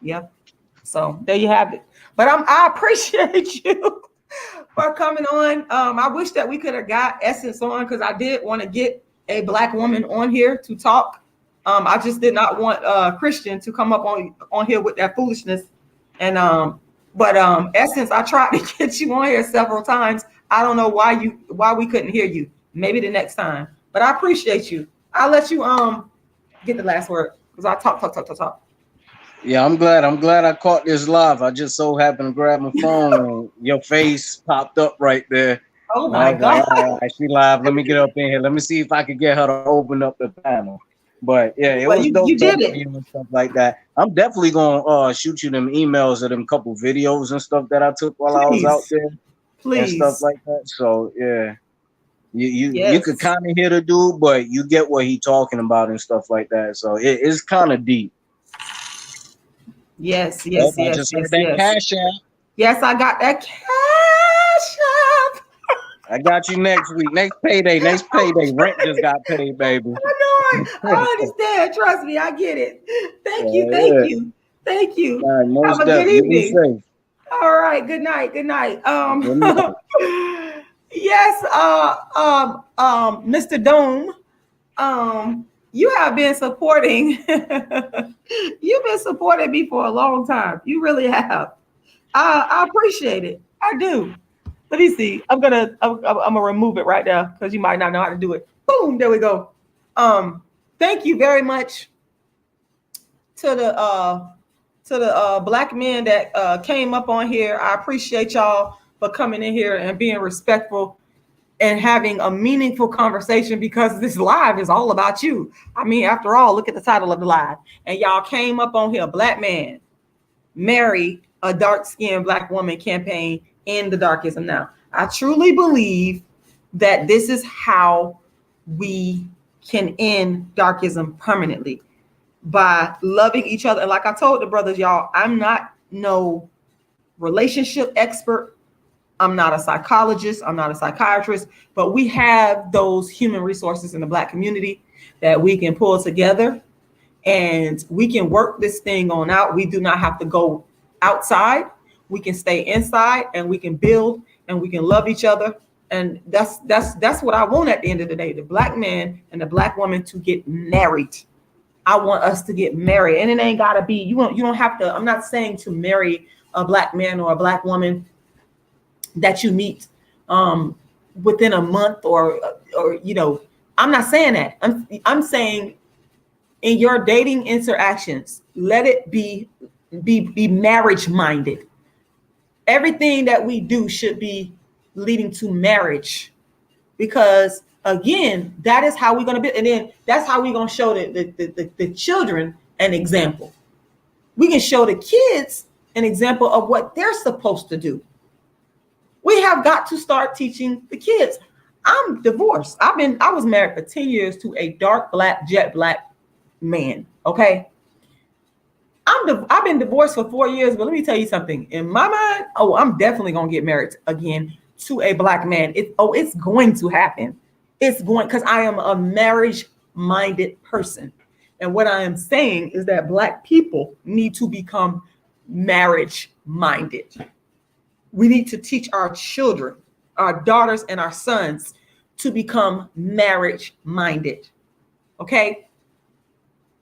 Yeah. So there you have it. But I appreciate you for coming on. I wish that we could have got Essence on, because I did want to get a Black woman on here to talk. I just did not want Christian to come up on here with that foolishness. And but Essence, I tried to get you on here several times. I don't know why we couldn't hear you. Maybe the next time. But I appreciate you. I'll let you get the last word, because I talk. Yeah, I'm glad I caught this live. I just so happened to grab my phone and your face popped up right there. Oh my God. Like, all right, she live. Let me get up in here. Let me see if I could get her to open up the panel. But yeah, it was dope. You did it. And stuff like that. I'm definitely gonna shoot you them emails of them couple videos and stuff that I took while I was out there. Please. And stuff like that. So yeah. You could kind of hear the dude, but you get what he talking about and stuff like that. So it's kind of deep. Yes. Cash app. Yes, I got that cash app. I got you next week. Next payday. Rent just got paid, baby. I know. I understand. Trust me, I get it. Thank you. Right, have a good evening. Safe. All right. Good night. Good night. Yes, Mr. Dome, you have been supporting. You've been supporting me for a long time. You really have. I appreciate it. I do. Let me see. I'm gonna remove it right now, because you might not know how to do it. Boom. There we go. Thank you very much to the Black men that came up on here. I appreciate y'all for coming in here and being respectful and having a meaningful conversation, because this live is all about you. I mean, after all, look at the title of the live. And y'all came up on here, Black man marry a dark-skinned Black woman campaign in the Darkism Now. I truly believe that this is how we can end darkism permanently, by loving each other. And like I told the brothers, y'all, I'm not no relationship expert. I'm not a psychologist. I'm not a psychiatrist, but we have those human resources in the Black community that we can pull together, and we can work this thing on out. We do not have to go outside. We can stay inside, and we can build, and we can love each other. And that's what I want at the end of the day, the Black man and the Black woman to get married. I want us to get married, and it ain't gotta be, you don't have to, I'm not saying to marry a Black man or a Black woman that you meet within a month or I'm not saying that. I'm saying in your dating interactions, let it be marriage minded. Everything that we do should be leading to marriage, because again, that is how we're going to be, and then that's how we're going to show the children an example. We can show the kids an example of what they're supposed to do. We have got to start teaching the kids. I'm divorced. I was married for 10 years to a dark Black, jet black man. Okay. I've been divorced for 4 years, but let me tell you something. In my mind, I'm definitely going to get married again to a Black man. It's going to happen. It's going, because I am a marriage-minded person. And what I am saying is that Black people need to become marriage-minded. We need to teach our children, our daughters and our sons, to become marriage-minded. Okay?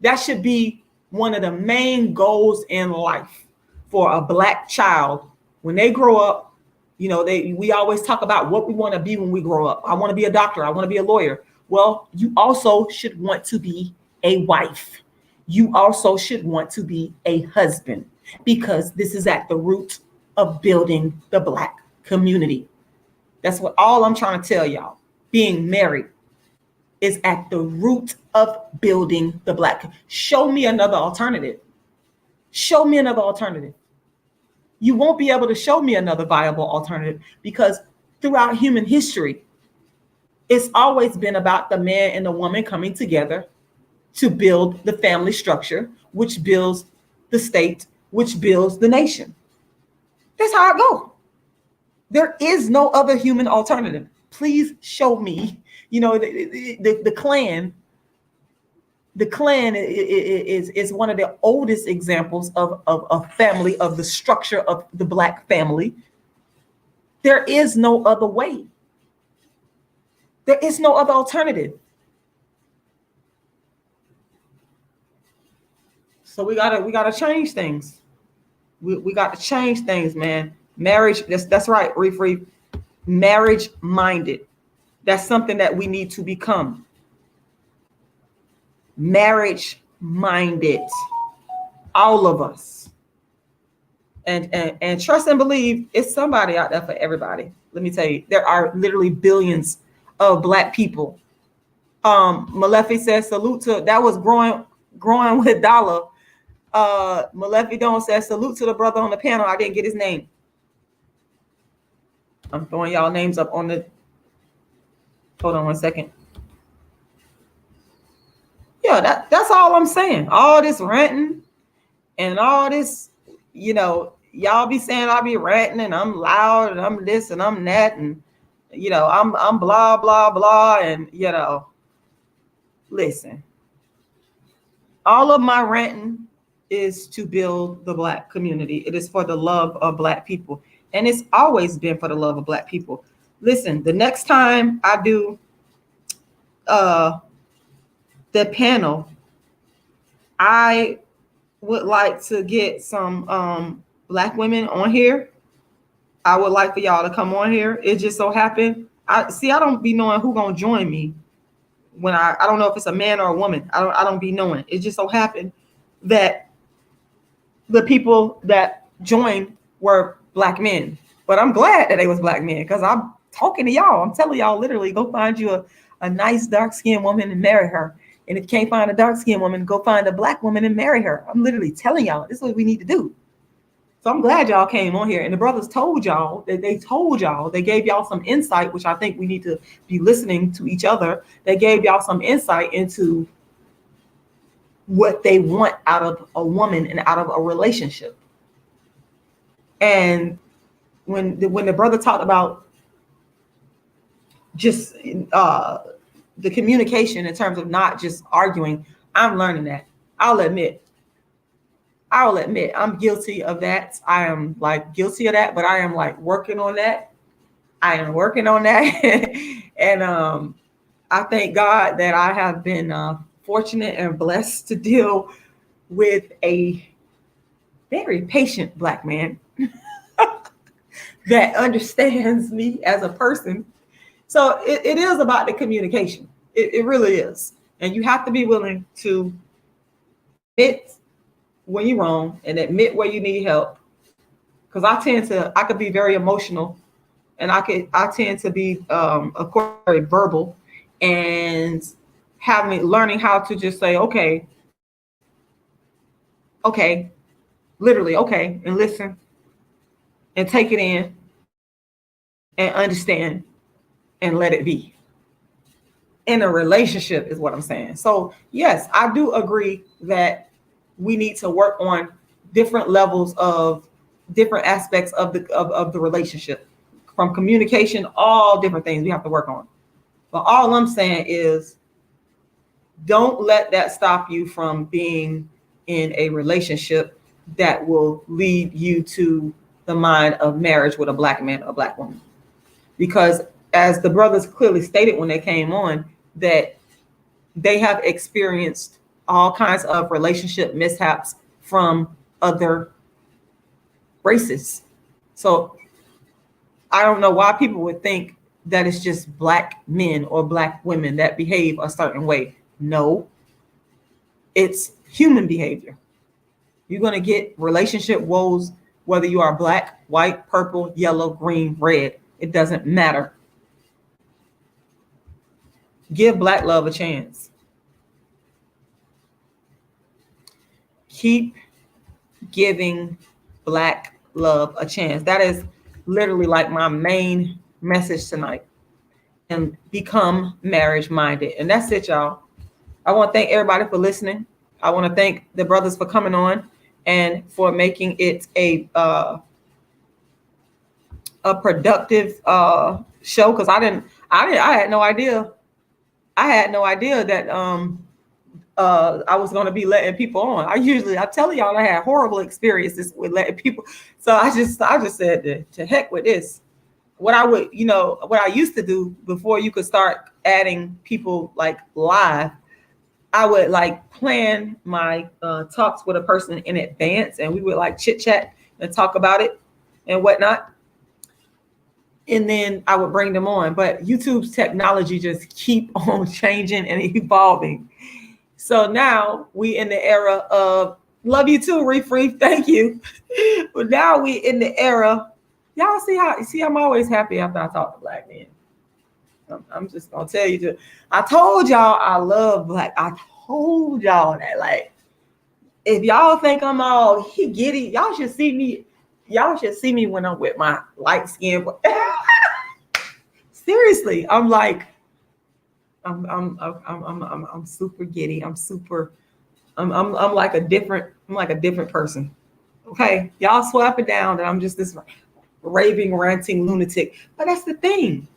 That should be one of the main goals in life for a Black child when they grow up, you know, we always talk about what we want to be when we grow up. I want to be a doctor. I want to be a lawyer. Well, you also should want to be a wife. You also should want to be a husband, because this is at the root of building the Black community. That's what all I'm trying to tell y'all. Being married is at the root of building the Black. Show me another alternative. Show me another alternative. You won't be able to show me another viable alternative, because throughout human history, it's always been about the man and the woman coming together to build the family structure, which builds the state, which builds the nation. That's how it goes. There is no other human alternative. Please show me. You know, the clan. The clan is one of the oldest examples of a family, of the structure of the Black family. There is no other way. There is no other alternative. So we gotta change things. We got to change things, man. Marriage, that's right, Reef. Marriage minded. That's something that we need to become. Marriage minded. All of us. And trust and believe, it's somebody out there for everybody. Let me tell you, there are literally billions of Black people. Malefi says salute to, that was growing with Dollar. Malefi Don says salute to the brother on the panel. I didn't get his name. I'm throwing y'all names up on the, hold on one second. Yeah, that's all I'm saying. All this ranting and all this, you know, y'all be saying I be ranting and I'm loud and I'm this and I'm that, and you know, I'm blah blah blah, and you know, listen. All of my ranting is to build the Black community. It is for the love of Black people. And it's always been for the love of Black people. Listen, the next time I do the panel, I would like to get some Black women on here. I would like for y'all to come on here. It just so happened, I don't be knowing who gonna join me when I don't know if it's a man or a woman. I don't be knowing. It just so happened that the people that joined were Black men. But I'm glad that they was Black men, because I'm talking to y'all. I'm telling y'all, literally, go find you a nice dark-skinned woman and marry her. And if you can't find a dark-skinned woman, go find a Black woman and marry her. I'm literally telling y'all, this is what we need to do. So I'm glad y'all came on here. And the brothers told y'all, they gave y'all some insight, which I think we need to be listening to each other. They gave y'all some insight into what they want out of a woman and out of a relationship. And when the brother talked about just the communication in terms of not just arguing, I'm learning that. I'll admit I'm guilty of that. I am like guilty of that, but I am like working on that. And I thank God that I have been fortunate and blessed to deal with a very patient Black man that understands me as a person. So it is about the communication. It really is. And you have to be willing to admit when you're wrong and admit where you need help. Because I could be very emotional, and I tend to be of course very verbal, and learning how to just say, okay, literally, okay, and listen and take it in and understand and let it be. In a relationship is what I'm saying. So yes, I do agree that we need to work on different levels of different aspects of the relationship, from communication, all different things we have to work on. But all I'm saying is, don't let that stop you from being in a relationship that will lead you to the mind of marriage with a Black man or a Black woman. Because as the brothers clearly stated when they came on, that they have experienced all kinds of relationship mishaps from other races. So I don't know why people would think that it's just Black men or Black women that behave a certain way. No, it's human behavior. You're going to get relationship woes whether you are Black, white, purple, yellow, green, red. It doesn't matter. Give Black love a chance. Keep giving Black love a chance. That is literally like my main message tonight. And become marriage minded. And that's it, y'all. I want to thank everybody for listening. I want to thank the brothers for coming on and for making it a productive show, because I had no idea. I had no idea that I was going to be letting people on. I tell y'all I had horrible experiences with letting people. So I just said to heck with this. What I used to do before you could start adding people like live, I would like plan my talks with a person in advance, and we would like chit chat and talk about it and whatnot. And then I would bring them on. But YouTube's technology just keep on changing and evolving. So now we in the era of, love you too, Reef, thank you. But now we in the era, y'all see I'm always happy after I talk to Black men. I'm just gonna tell you, I told y'all I love Black. I told y'all that, like, if y'all think I'm all giddy, y'all should see me. Y'all should see me when I'm with my light skin. Seriously, I'm like, I'm super giddy. I'm like a different person. Okay, y'all swear up and down that I'm just this raving, ranting lunatic. But that's the thing.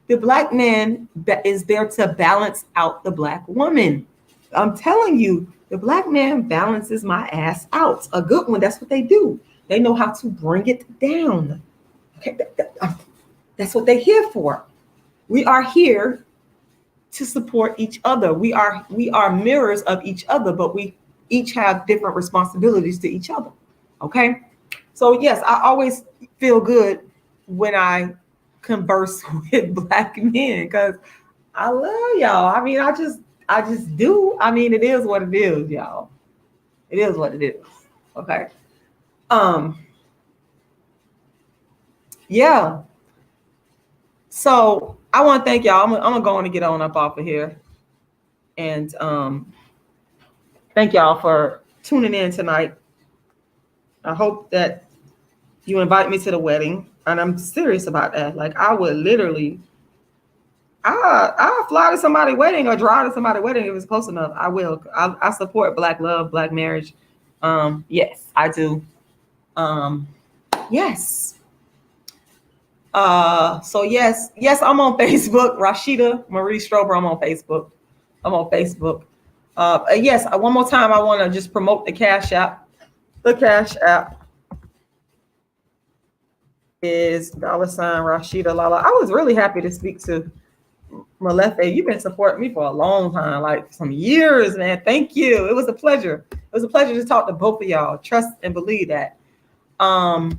The Black man is there to balance out the Black woman. I'm telling you, the Black man balances my ass out. A good one. That's what they do. They know how to bring it down. Okay, that's what they're here for. We are here to support each other. We are mirrors of each other, but we each have different responsibilities to each other. Okay, so yes, I always feel good when I converse with Black men because I love y'all. I mean, I just do. I mean, it is what it is, y'all. It is what it is. Okay. Yeah. So I want to thank y'all. I'm gonna go on and get on up off of here. And thank y'all for tuning in tonight. I hope that you invite me to the wedding. And I'm serious about that. Like, I would literally, I'll fly to somebody's wedding or drive to somebody's wedding if it's close enough. I will. I support Black love, Black marriage. Yes, I do. Yes. So yes, I'm on Facebook. Rashida Marie Strober. I'm on Facebook. Yes, one more time, I want to just promote the Cash App. The Cash App is $Rashidalala. I was really happy to speak to Malefe. You've been supporting me for a long time, like some years, man. Thank you. It was a pleasure. It was a pleasure to talk to both of y'all. Trust and believe that. The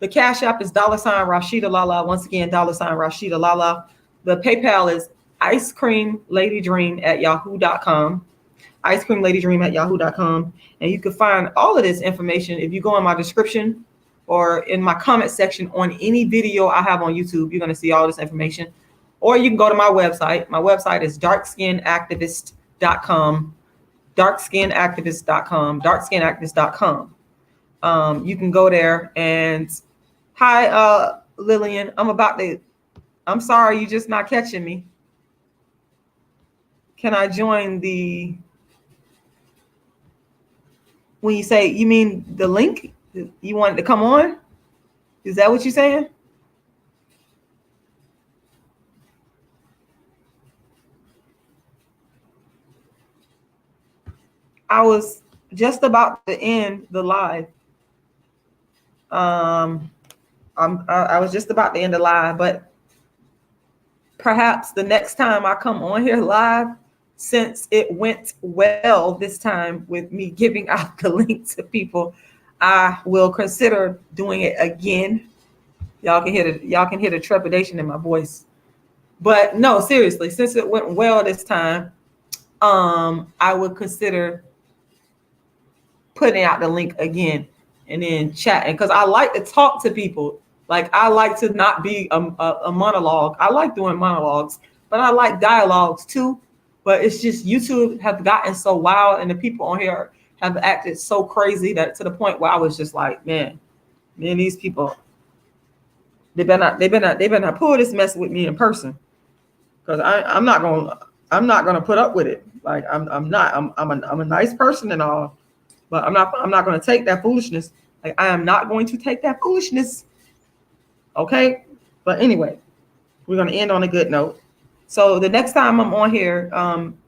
Cash App is $Rashidalala. Once again, $Rashidalala. The PayPal is icecreamladydream@yahoo.com. icecreamladydream@yahoo.com. And you can find all of this information if you go in my description or in my comment section on any video I have on YouTube. You're going to see all this information. Or you can go to my website. My website is darkskinactivist.com. darkskinactivist.com. You can go there and hi, Lillian. I'm sorry, you're just not catching me. Can I join when you say, you mean the link? You want it to come on? Is that what you're saying? I was just about to end the live. I was just about to end the live, but perhaps the next time I come on here live, since it went well this time with me giving out the link to people, I will consider doing it again. Y'all can hear the trepidation in my voice. But no, seriously, since it went well this time, I would consider putting out the link again and then chatting, because I like to talk to people. Like, I like to not be a monologue. I like doing monologues, but I like dialogues too. But it's just YouTube have gotten so wild, and the people on here have acted so crazy that to the point where I was just like, man, these people, they better not pull this mess with me in person, because I'm not gonna put up with it. Like, I'm a nice person and all, but I'm not gonna take that foolishness. Like, I am not going to take that foolishness. Okay, but anyway, we're gonna end on a good note. So the next time I'm on here,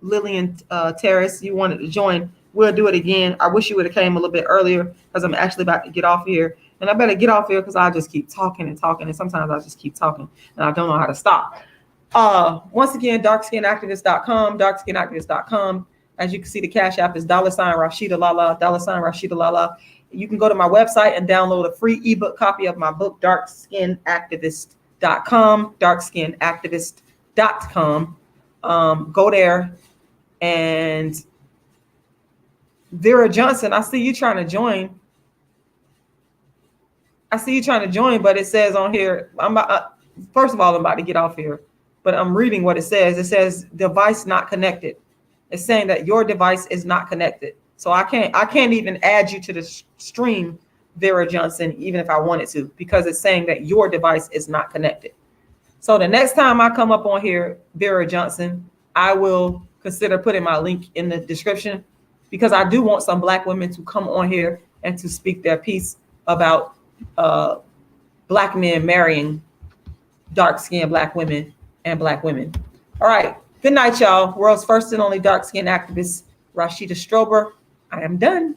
Lillian Terrace, you wanted to join, we'll do it again. I wish you would have came a little bit earlier, because I'm actually about to get off here. And I better get off here because I just keep talking and talking. And sometimes I just keep talking and I don't know how to stop. Once again, darkskinactivist.com, darkskinactivist.com. As you can see, the Cash App is $rashidalala, $rashidalala. You can go to my website and download a free ebook copy of my book, darkskinactivist.com, darkskinactivist.com. Go there. And Vera Johnson, I see you trying to join. But it says on here, first of all, I'm about to get off here, but I'm reading what it says. It says device not connected. It's saying that your device is not connected. So I can't even add you to the stream, Vera Johnson, even if I wanted to, because it's saying that your device is not connected. So the next time I come up on here, Vera Johnson, I will consider putting my link in the description, because I do want some Black women to come on here and to speak their piece about Black men marrying dark-skinned Black women and Black women. All right. Good night, y'all. World's first and only dark-skinned activist, Rashida Strober. I am done.